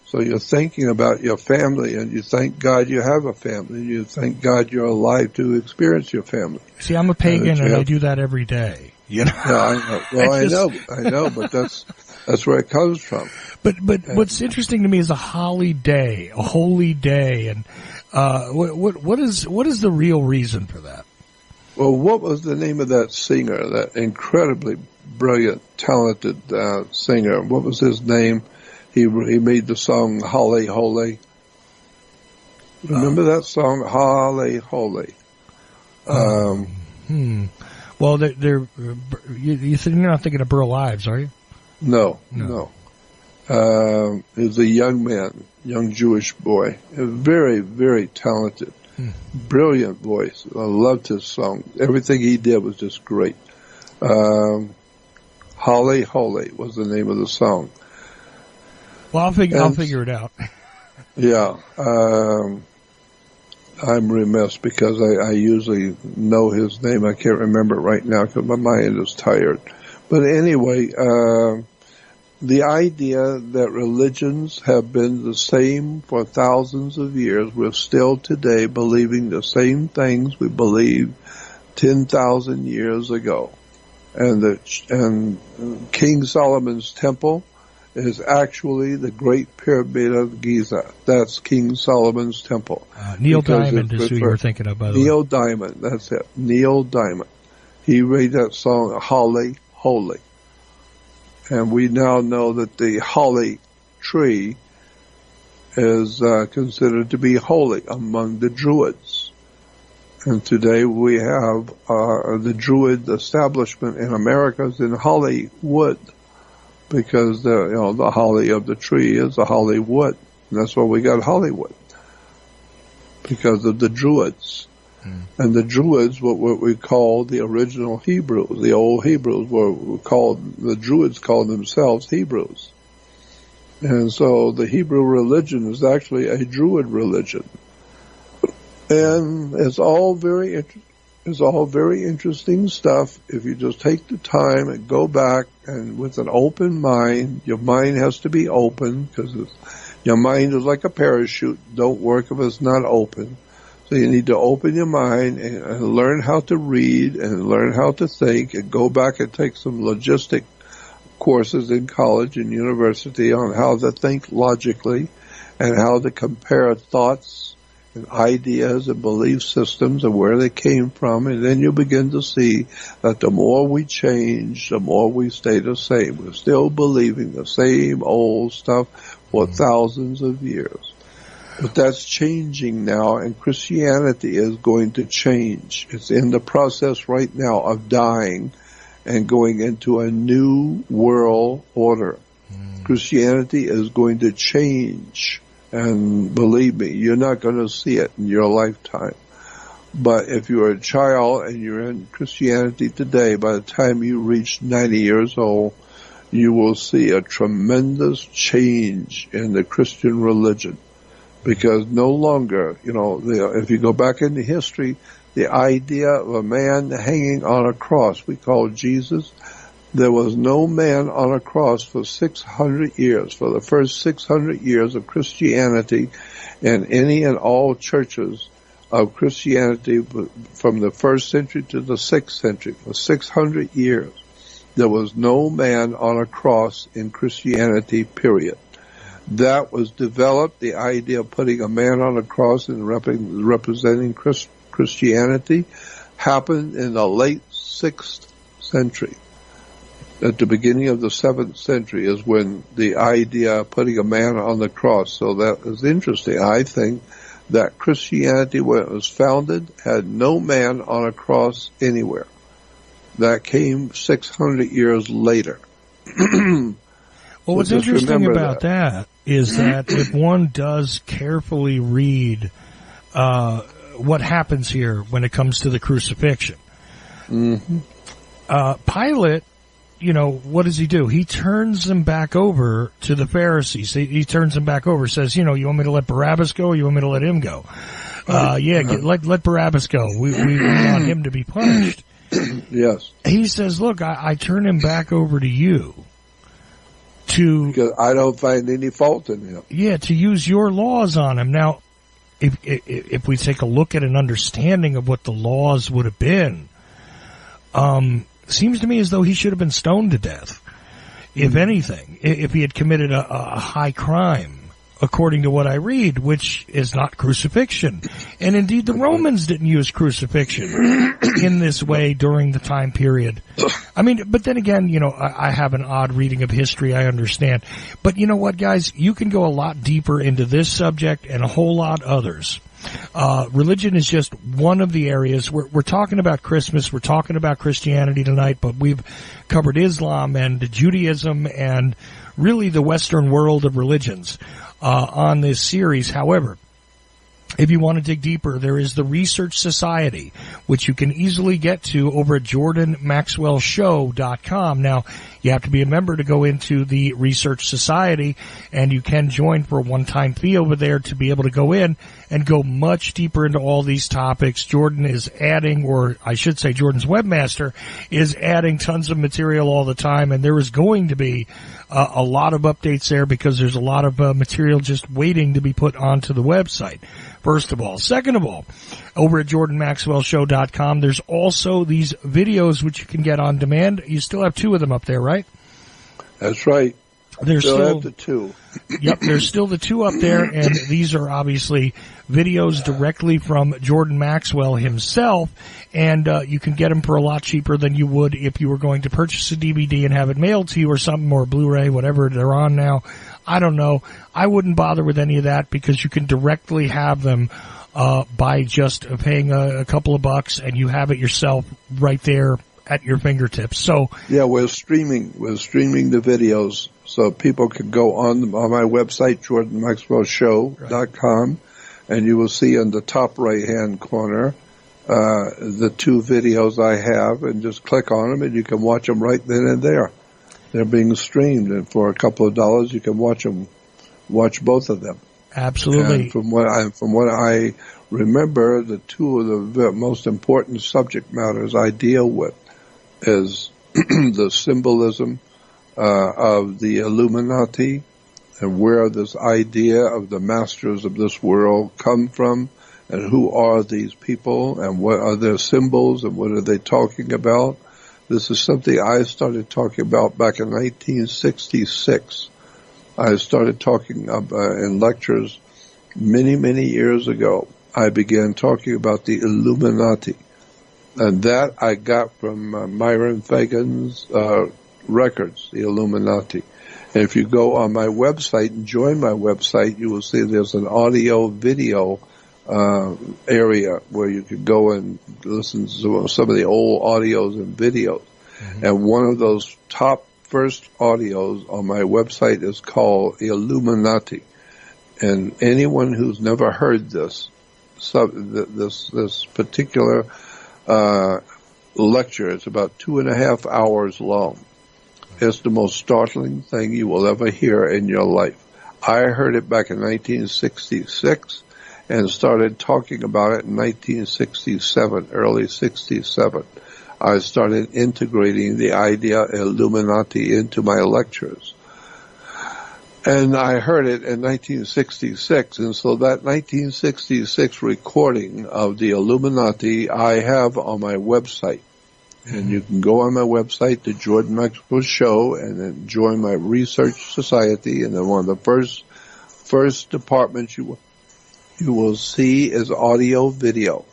So you're thinking about your family, and you thank God you have a family. You thank God you're alive to experience your family. See, I'm a pagan, and I do that every day. Yeah, I know. Well, I know, but that's where it comes from. But what's interesting to me is a holy day, and what is the real reason for that? Well, what was the name of that singer, that incredibly brilliant, talented singer? What was his name? He made the song "Holly Holy." Remember that song, "Holly Holy"? Well, you're not thinking of Burl Ives, are you? No. He was a young man, young Jewish boy, very, very talented, brilliant voice. I loved his song. Everything he did was just great. "Holly Holy" was the name of the song. Well, I'll figure it out. Yeah. I'm remiss because I usually know his name. I can't remember it right now because my mind is tired. But anyway, the idea that religions have been the same for thousands of years, we're still today believing the same things we believed 10,000 years ago. And King Solomon's temple is actually the Great Pyramid of Giza. That's King Solomon's temple. Neil Diamond is who you were thinking of, by the way. Neil Diamond, that's it. Neil Diamond. He made that song, "Holly Holy." And we now know that the holly tree is considered to be holy among the Druids. And today we have the Druid establishment in America is in Hollywood, because the holly of the tree is a Hollywood. And that's why we got Hollywood, because of the Druids. And the Druids, what we call the original Hebrews, the old Hebrews, the Druids called themselves Hebrews. And so the Hebrew religion is actually a Druid religion. And it's all very interesting stuff if you just take the time and go back, and with an open mind. Your mind has to be open, because your mind is like a parachute. Don't work if it's not open. So you need to open your mind and learn how to read and learn how to think, and go back and take some logistic courses in college and university on how to think logically and how to compare thoughts and ideas and belief systems and where they came from. And then you begin to see that the more we change, the more we stay the same. We're still believing the same old stuff for thousands of years. But that's changing now, and Christianity is going to change. It's in the process right now of dying and going into a new world order. Christianity is going to change, and believe me, you're not going to see it in your lifetime. But if you're a child and you're in Christianity today, by the time you reach 90 years old, you will see a tremendous change in the Christian religion. Because no longer, if you go back into history, the idea of a man hanging on a cross, we call Jesus, there was no man on a cross for 600 years. For the first 600 years of Christianity, and any and all churches of Christianity from the 1st century to the 6th century, for 600 years, there was no man on a cross in Christianity, period. That was developed, the idea of putting a man on a cross and representing Christianity, happened in the late 6th century. At the beginning of the 7th century is when the idea of putting a man on the cross. So that is interesting. I think that Christianity, when it was founded, had no man on a cross anywhere. That came 600 years later. Well, what's interesting about that is that if one does carefully read what happens here when it comes to the crucifixion. Mm-hmm. Pilate, what does he do? He turns them back over to the Pharisees. He turns them back over, says, you want me to let Barabbas go, or you want me to let him go? Let Barabbas go. We want him to be punished. Yes. He says, look, I turn him back over to you. Because I don't find any fault in him. Yeah, to use your laws on him. Now, if we take a look at an understanding of what the laws would have been, seems to me as though he should have been stoned to death, if anything, if he had committed a high crime, according to what I read, which is not crucifixion. And indeed, the Romans didn't use crucifixion in this way during the time period. I mean, but then again, I have an odd reading of history, I understand. But you know what, guys? You can go a lot deeper into this subject and a whole lot others. Religion is just one of the areas. We're talking about Christmas, we're talking about Christianity tonight, but we've covered Islam and Judaism and really the Western world of religions on this series. However, if you want to dig deeper, there is the Research Society, which you can easily get to over at JordanMaxwellShow.com. Now, you have to be a member to go into the Research Society, and you can join for a one-time fee over there to be able to go in and go much deeper into all these topics. Jordan is adding, or I should say Jordan's webmaster is adding tons of material all the time, and there is going to be a lot of updates there because there's a lot of material just waiting to be put onto the website. First of all. Second of all, over at JordanMaxwellShow.com, there's also these videos which you can get on demand. You still have 2 of them up there, right? That's right. There's still have the 2. Yep, there's still the 2 up there, and these are obviously videos directly from Jordan Maxwell himself, and you can get them for a lot cheaper than you would if you were going to purchase a DVD and have it mailed to you or something, or Blu-ray, whatever they're on now. I don't know. I wouldn't bother with any of that because you can directly have them by just paying a couple of bucks, and you have it yourself right there at your fingertips. So yeah, we're streaming the videos so people can go on my website, JordanMaxwellShow.com, and you will see in the top right-hand corner the 2 videos I have, and just click on them, and you can watch them right then and there. They're being streamed, and for a couple of dollars, you can watch both of them. Absolutely. And from what I remember, the 2 of the most important subject matters I deal with is the symbolism of the Illuminati and where this idea of the masters of this world come from, and who are these people, and what are their symbols, and what are they talking about. This is something I started talking about back in 1966. I started talking in lectures many, many years ago. I began talking about the Illuminati. And that I got from Myron Fagan's records, the Illuminati. And if you go on my website and join my website, you will see there's an audio-video area where you could go and listen to some of the old audios and videos. Mm-hmm. And one of those top first audios on my website is called Illuminati. And anyone who's never heard this particular lecture, it's about 2.5 hours long. It's the most startling thing you will ever hear in your life. I heard it back in 1966 and started talking about it in 1967, early 67. I started integrating the idea of Illuminati into my lectures. And I heard it in 1966, and so that 1966 recording of the Illuminati I have on my website. And you can go on my website, the Jordan Maxwell Show, and then join my research society, and then one of the first departments you will see is audio video.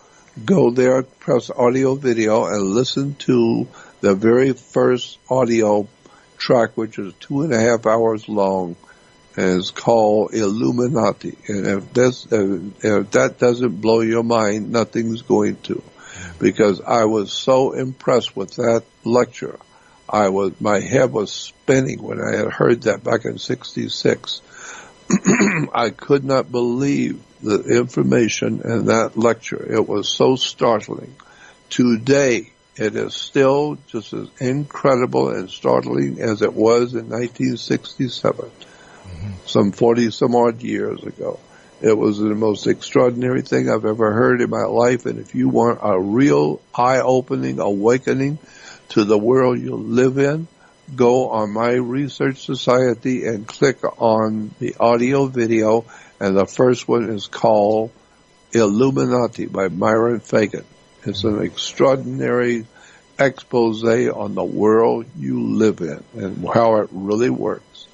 Go there, press audio video, and listen to the very first audio track, which is 2.5 hours long, and it's called Illuminati. And if that doesn't blow your mind, nothing's going to. Because I was so impressed with that lecture. My head was spinning when I had heard that back in 66. I could not believe the information in that lecture. It was so startling. Today, it is still just as incredible and startling as it was in 1967, some 40-some odd years ago. It was the most extraordinary thing I've ever heard in my life, and if you want a real eye-opening awakening to the world you live in, go on my Research Society and click on the audio video, and the first one is called Illuminati by Myron Fagan. It's an extraordinary expose on the world you live in and how it really works.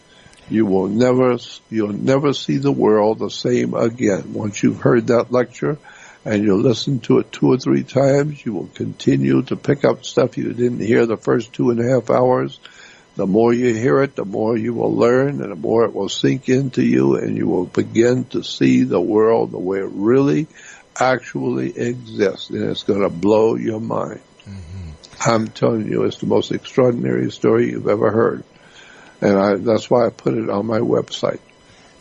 You'll never see the world the same again. Once you've heard that lecture and you listen to it 2 or 3 times, you will continue to pick up stuff you didn't hear the first 2.5 hours. The more you hear it, the more you will learn, and the more it will sink into you, and you will begin to see the world the way it really actually exists, and it's going to blow your mind. I'm telling you, it's the most extraordinary story you've ever heard. And that's why I put it on my website.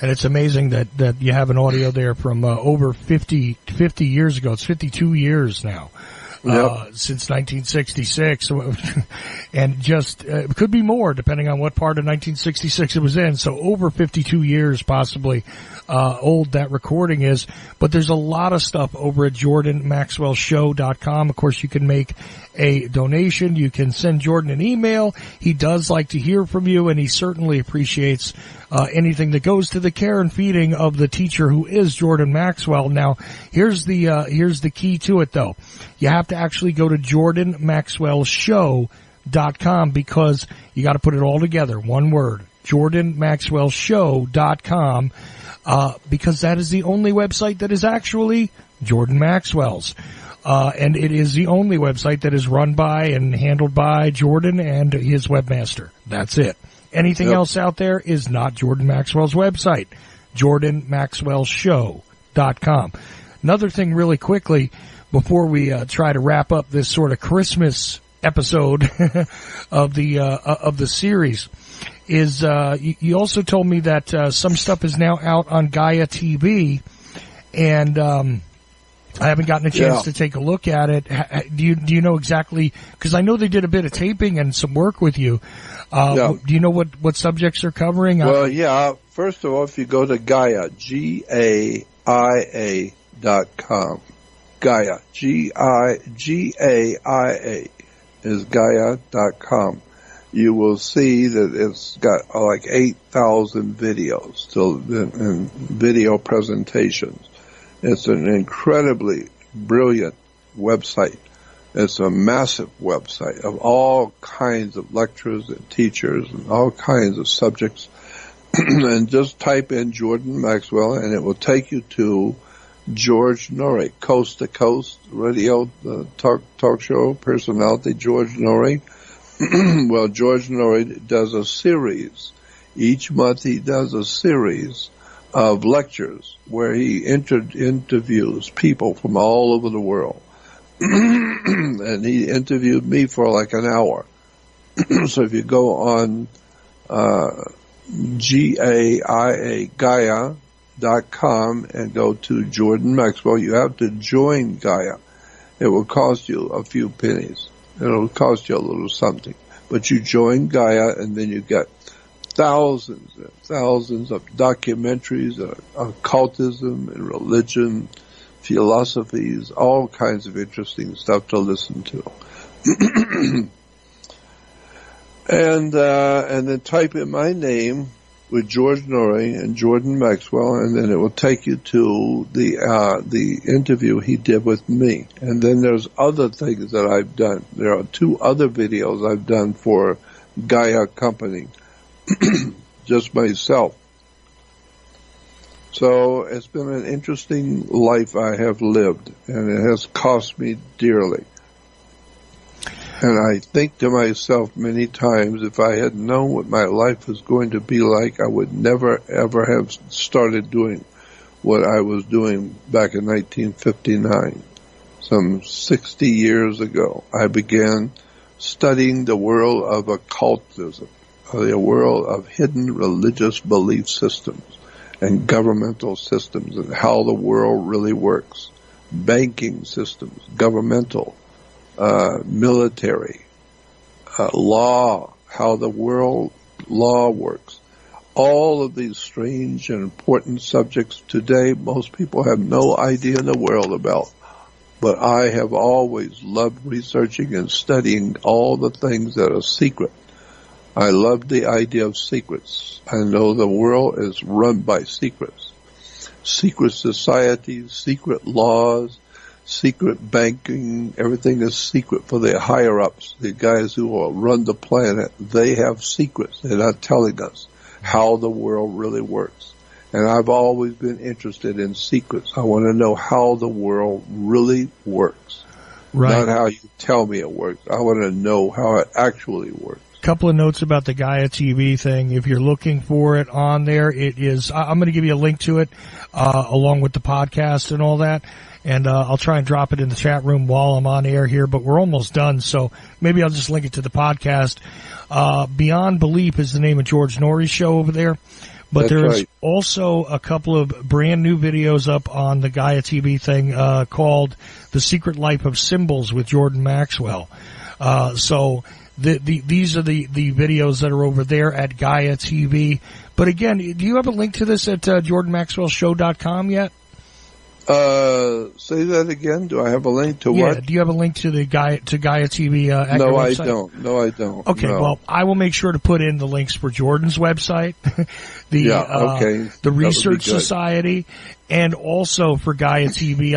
And it's amazing that you have an audio there from over 50 years ago. It's 52 years now. Since 1966, and just it could be more depending on what part of 1966 it was in. So over 52 years, possibly old that recording is. But there's a lot of stuff over at JordanMaxwellShow.com. Of course, you can make a donation. You can send Jordan an email. He does like to hear from you, and he certainly appreciates anything that goes to the care and feeding of the teacher who is Jordan Maxwell. Now, here's the key to it, though. You have to actually go to JordanMaxwellShow.com, because you got to put it all together, one word, JordanMaxwellShow.com, because that is the only website that is actually Jordan Maxwell's. And it is the only website that is run by and handled by Jordan and his webmaster. That's it. Anything else out there is not Jordan Maxwell's website. JordanMaxwellShow.com. Another thing really quickly, before we try to wrap up this sort of Christmas episode of the series, is you also told me that some stuff is now out on Gaia TV, and I haven't gotten a chance to take a look at it. Do you know exactly? Because I know they did a bit of taping and some work with you. Do you know what subjects they're covering? Well, first of all, if you go to Gaia, GAIA.com, Gaia, Gaia is Gaia.com. You will see that it's got like 8,000 videos and video presentations. It's an incredibly brilliant website. It's a massive website of all kinds of lectures and teachers and all kinds of subjects. And just type in Jordan Maxwell and it will take you to George Norrie, Coast to Coast radio talk show personality, George Norrie. Well, George Norrie does a series. Each month he does a series of lectures where he interviews people from all over the world. And he interviewed me for like an hour. So if you go on Gaia.com and go to Jordan Maxwell, you have to join Gaia. It will cost you a few pennies. It'll cost you a little something. But you join Gaia and then you get thousands and thousands of documentaries on occultism and religion, philosophies, all kinds of interesting stuff to listen to. And then type in my name with George Norrie and Jordan Maxwell, and then it will take you to the interview he did with me. And then there's other things that I've done. There are 2 other videos I've done for Gaia Company, just myself. So it's been an interesting life I have lived, and it has cost me dearly. And I think to myself many times, if I had known what my life was going to be like, I would never, ever have started doing what I was doing back in 1959. Some 60 years ago, I began studying the world of occultism, the world of hidden religious belief systems. and governmental systems and how the world really works. Banking systems, governmental, military, law, how the world law works. All of these strange and important subjects today, most people have no idea in the world about. But I have always loved researching and studying all the things that are secret. I love the idea of secrets. I know the world is run by secrets. Secret societies, secret laws, secret banking, everything is secret for the higher-ups, the guys who run the planet. They have secrets. They're not telling us how the world really works. And I've always been interested in secrets. I want to know how the world really works. Right. Not how you tell me it works. I want to know how it actually works. Couple of notes about the Gaia TV thing. If you're looking for it on there, it is, I'm going to give you a link to it, along with the podcast and all that. And, I'll try and drop it in the chat room while I'm on air here, but we're almost done. So maybe I'll just link it to the podcast. Beyond Belief is the name of George Norrie's show over there. But That's there's right. also a couple of brand new videos up on the Gaia TV thing, called The Secret Life of Symbols with Jordan Maxwell. So these are the videos that are over there at Gaia TV. But again, do you have a link to this at jordanmaxwellshow.com yet? Say that again. Do I have a link to what? Yeah. Do you have a link to the Gaia TV at No, your I website? don't. No, I don't. Okay. No. Well, I will make sure to put in the links for Jordan's website, the Research Society, and also for Gaia TV.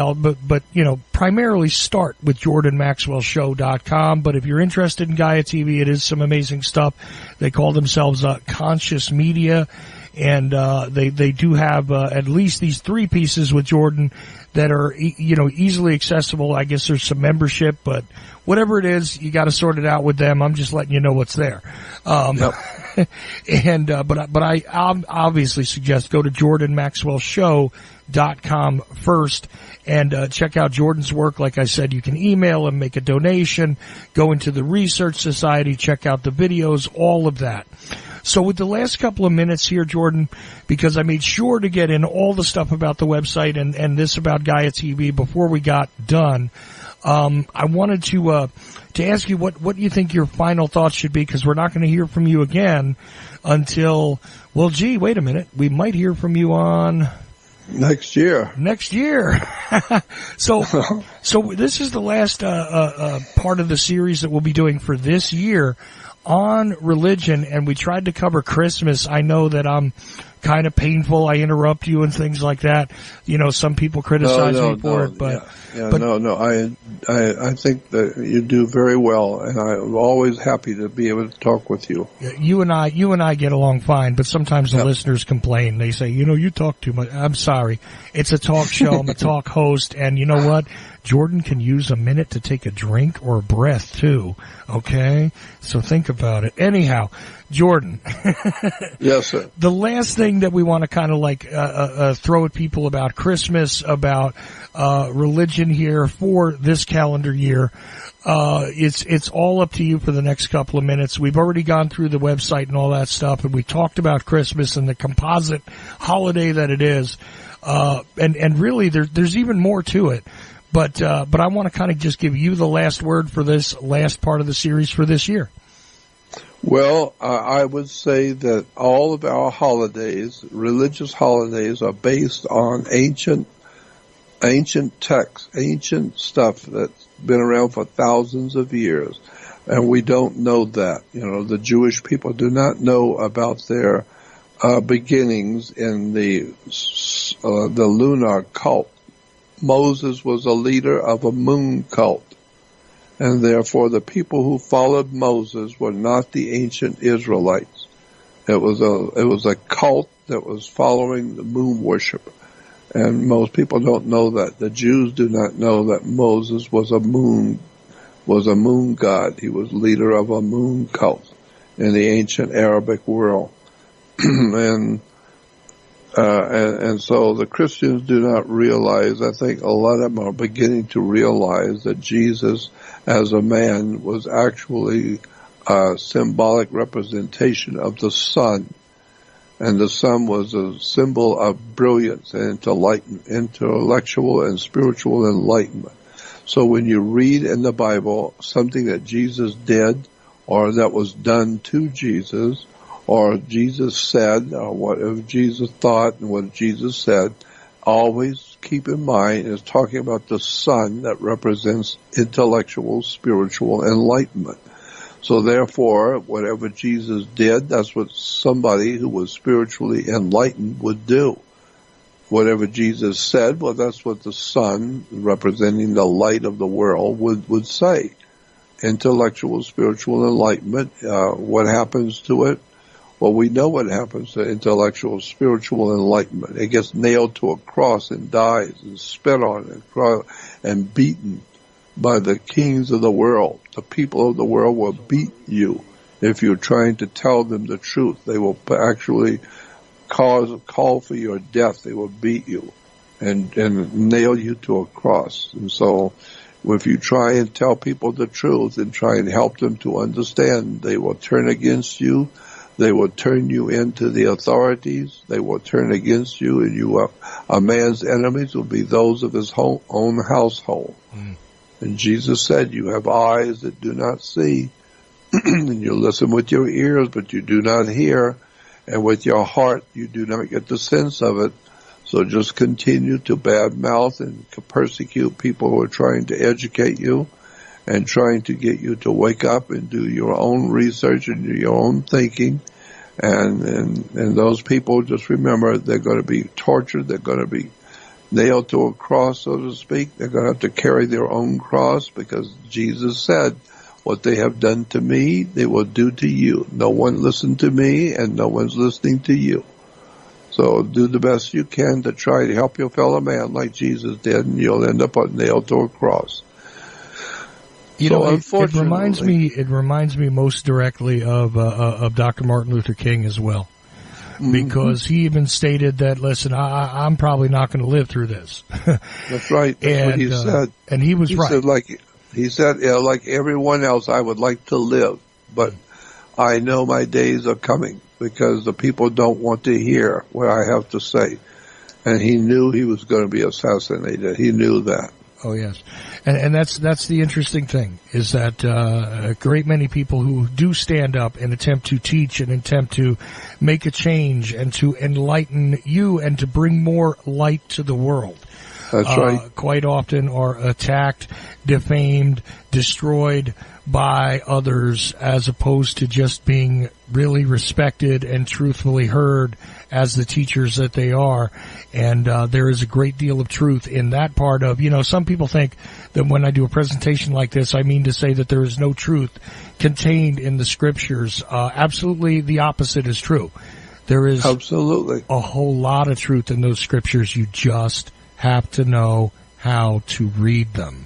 But primarily start with jordanmaxwellshow.com. But if you're interested in Gaia TV, it is some amazing stuff. They call themselves Conscious Media. And they do have at least these 3 pieces with Jordan that are easily accessible. I guess there's some membership, but whatever it is, you got to sort it out with them. I'm just letting you know what's there. Yep. And but I obviously suggest go to jordanmaxwellshow.com first and check out Jordan's work. Like I said, you can email him, make a donation, go into the Research Society, check out the videos, all of that. So with the last couple of minutes here, Jordan, because I made sure to get in all the stuff about the website and this about Gaia TV before we got done, I wanted to ask you what you think your final thoughts should be, because we're not going to hear from you again until, well, gee, wait a minute. We might hear from you on next year. So this is the last part of the series that we'll be doing for this year on religion, and we tried to cover Christmas. I know that I'm kind of painful. I interrupt you and things like that. Some people criticize me for it, but I think that you do very well, and I'm always happy to be able to talk with you. You and I get along fine, but sometimes the listeners complain. They say, you talk too much. I'm sorry. It's a talk show. I'm a talk host, and you know what? Jordan can use a minute to take a drink or a breath too. Okay? So think about it. Anyhow, Jordan. Yes, sir. The last thing that we want to kind of throw at people about Christmas, about religion here for this calendar year, it's all up to you for the next couple of minutes. We've already gone through the website and all that stuff, and we talked about Christmas and the composite holiday that it is. And really there's even more to it. But I want to kind of just give you the last word for this last part of the series for this year. Well, I would say that all of our holidays, religious holidays, are based on ancient texts, ancient stuff that's been around for thousands of years. And we don't know that. The Jewish people do not know about their beginnings in the lunar cult. Moses was a leader of a moon cult, and therefore the people who followed Moses were not the ancient Israelites. It was a cult that was following the moon worship, and most people don't know that. The Jews do not know that Moses was a moon god. He was leader of a moon cult in the ancient Arabic world, and so the Christians do not realize, I think a lot of them are beginning to realize, that Jesus as a man was actually a symbolic representation of the sun. And the sun was a symbol of brilliance and intellectual and spiritual enlightenment. So when you read in the Bible something that Jesus did or that was done to Jesus or Jesus said or whatever Jesus thought and what Jesus said, always keep in mind is talking about the sun that represents intellectual, spiritual enlightenment. So therefore, whatever Jesus did, that's what somebody who was spiritually enlightened would do. Whatever Jesus said, well, that's what the sun, representing the light of the world, would say. Intellectual, spiritual enlightenment, what happens to it? Well, we know what happens to intellectual, spiritual enlightenment. It gets nailed to a cross and dies and spit on and beaten by the kings of the world. The people of the world will beat you if you're trying to tell them the truth. They will actually call for your death. They will beat you and nail you to a cross. And so if you try and tell people the truth and try and help them to understand, they will turn against you. They will turn you into the authorities. They will turn against you, and a man's enemies will be those of his own household. Mm. And Jesus said, you have eyes that do not see, and you listen with your ears, but you do not hear, and with your heart you do not get the sense of it. So just continue to badmouth and persecute people who are trying to educate you and trying to get you to wake up and do your own research and do your own thinking. And those people, just remember, they're going to be tortured. They're going to be nailed to a cross, so to speak. They're going to have to carry their own cross because Jesus said, what they have done to me, they will do to you. No one listened to me and no one's listening to you. So do the best you can to try to help your fellow man like Jesus did, and you'll end up nailed to a cross. You know, it reminds me most directly of Dr. Martin Luther King as well. Because he even stated that, listen, I'm probably not going to live through this. That's right. That's what he said. And he was right. He said, like everyone else, I would like to live, but I know my days are coming because the people don't want to hear what I have to say. And he knew he was going to be assassinated. He knew that. Oh, yes. And that's the interesting thing, is that a great many people who do stand up and attempt to teach and attempt to make a change and to enlighten you and to bring more light to the world. That's right. Quite often are attacked, defamed, destroyed by others, as opposed to just being really respected and truthfully heard as the teachers that they are. And there is a great deal of truth in that part of, some people think that when I do a presentation like this, I mean to say that there is no truth contained in the scriptures. Absolutely the opposite is true. There is absolutely a whole lot of truth in those scriptures. You just have to know how to read them.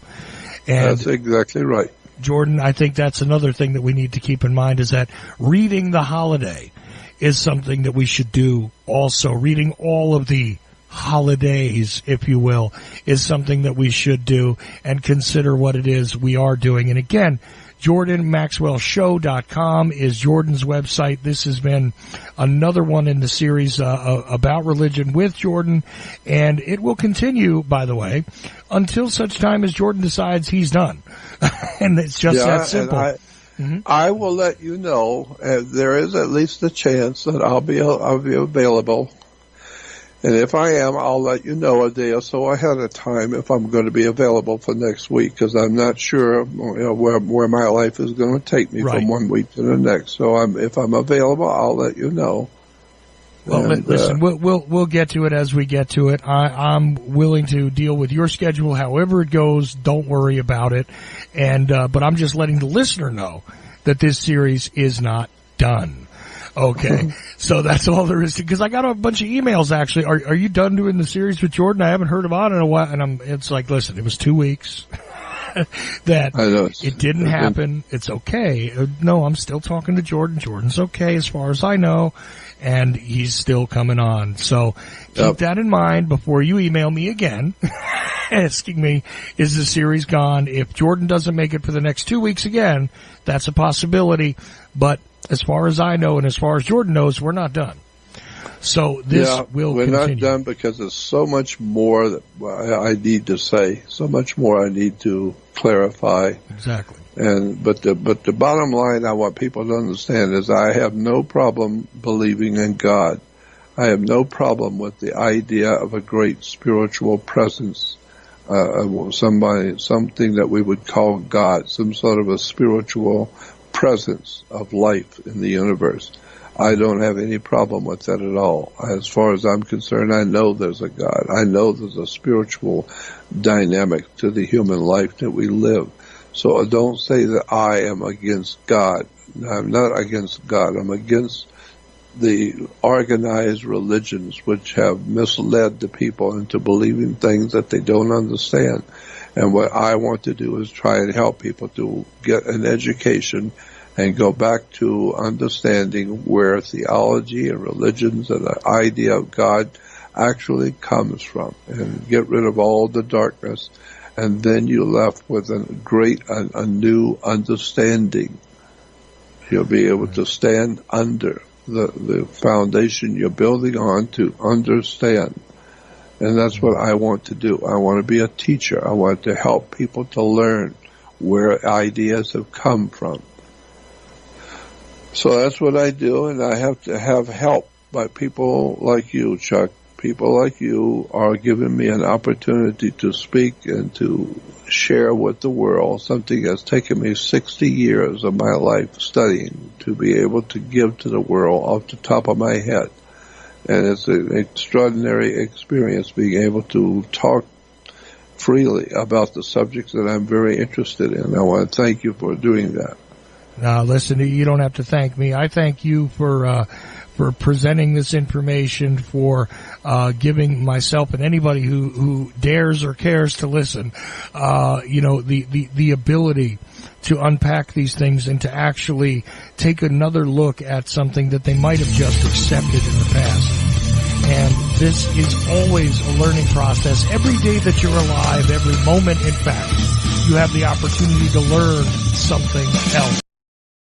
And that's exactly right. Jordan, I think that's another thing that we need to keep in mind, is that reading the holiday is something that we should do also. Reading all of the holidays, if you will, is something that we should do and consider what it is we are doing. And again, JordanMaxwellShow.com is Jordan's website. This has been another one in the series about religion with Jordan, and it will continue, by the way, until such time as Jordan decides he's done. And it's just that simple. I will let you know. There is at least a chance that I'll be available. And if I am, I'll let you know a day or so ahead of time if I'm going to be available for next week, because I'm not sure where my life is going to take me from one week to the next. So if I'm available, I'll let you know. Well, listen, we'll get to it as we get to it. I'm willing to deal with your schedule however it goes. Don't worry about it. And but I'm just letting the listener know that this series is not done. Okay, so that's all there is to, because I got a bunch of emails actually. Are you done doing the series with Jordan? I haven't heard about it in a while, and it's like, listen, it was 2 weeks that it didn't happen. It's okay. No, I'm still talking to Jordan. Jordan's okay as far as I know, and he's still coming on. So keep that in mind before you email me again asking me, is the series gone? If Jordan doesn't make it for the next 2 weeks again, that's a possibility, but as far as I know and as far as Jordan knows, we're not done. So this will we're continue. not done because there's so much more that I need to say, so much more I need to clarify. Exactly. But the bottom line I want people to understand is I have no problem believing in God. I have no problem with the idea of a great spiritual presence, something that we would call God, some sort of a spiritual presence of life in the universe. I don't have any problem with that at all. As far as I'm concerned, I know there's a God. I know there's a spiritual dynamic to the human life that we live. So don't say that I am against God. I'm not against God. I'm against the organized religions which have misled the people into believing things that they don't understand. And what I want to do is try and help people to get an education and go back to understanding where theology and religions and the idea of God actually comes from, and get rid of all the darkness. And then you're left with a new understanding. You'll be able to stand under the foundation you're building on to understand. And that's what I want to do. I want to be a teacher. I want to help people to learn where ideas have come from. So that's what I do, and I have to have help by people like you, Chuck. People like you are giving me an opportunity to speak and to share with the world something that's taken me 60 years of my life studying to be able to give to the world off the top of my head. And it's an extraordinary experience being able to talk freely about the subjects that I'm very interested in. I want to thank you for doing that. Now, listen, you don't have to thank me. I thank you for presenting this information, for giving myself and anybody who dares or cares to listen, the ability to unpack these things and to actually take another look at something that they might have just accepted in the past. And this is always a learning process. Every day that you're alive, every moment, in fact, you have the opportunity to learn something else.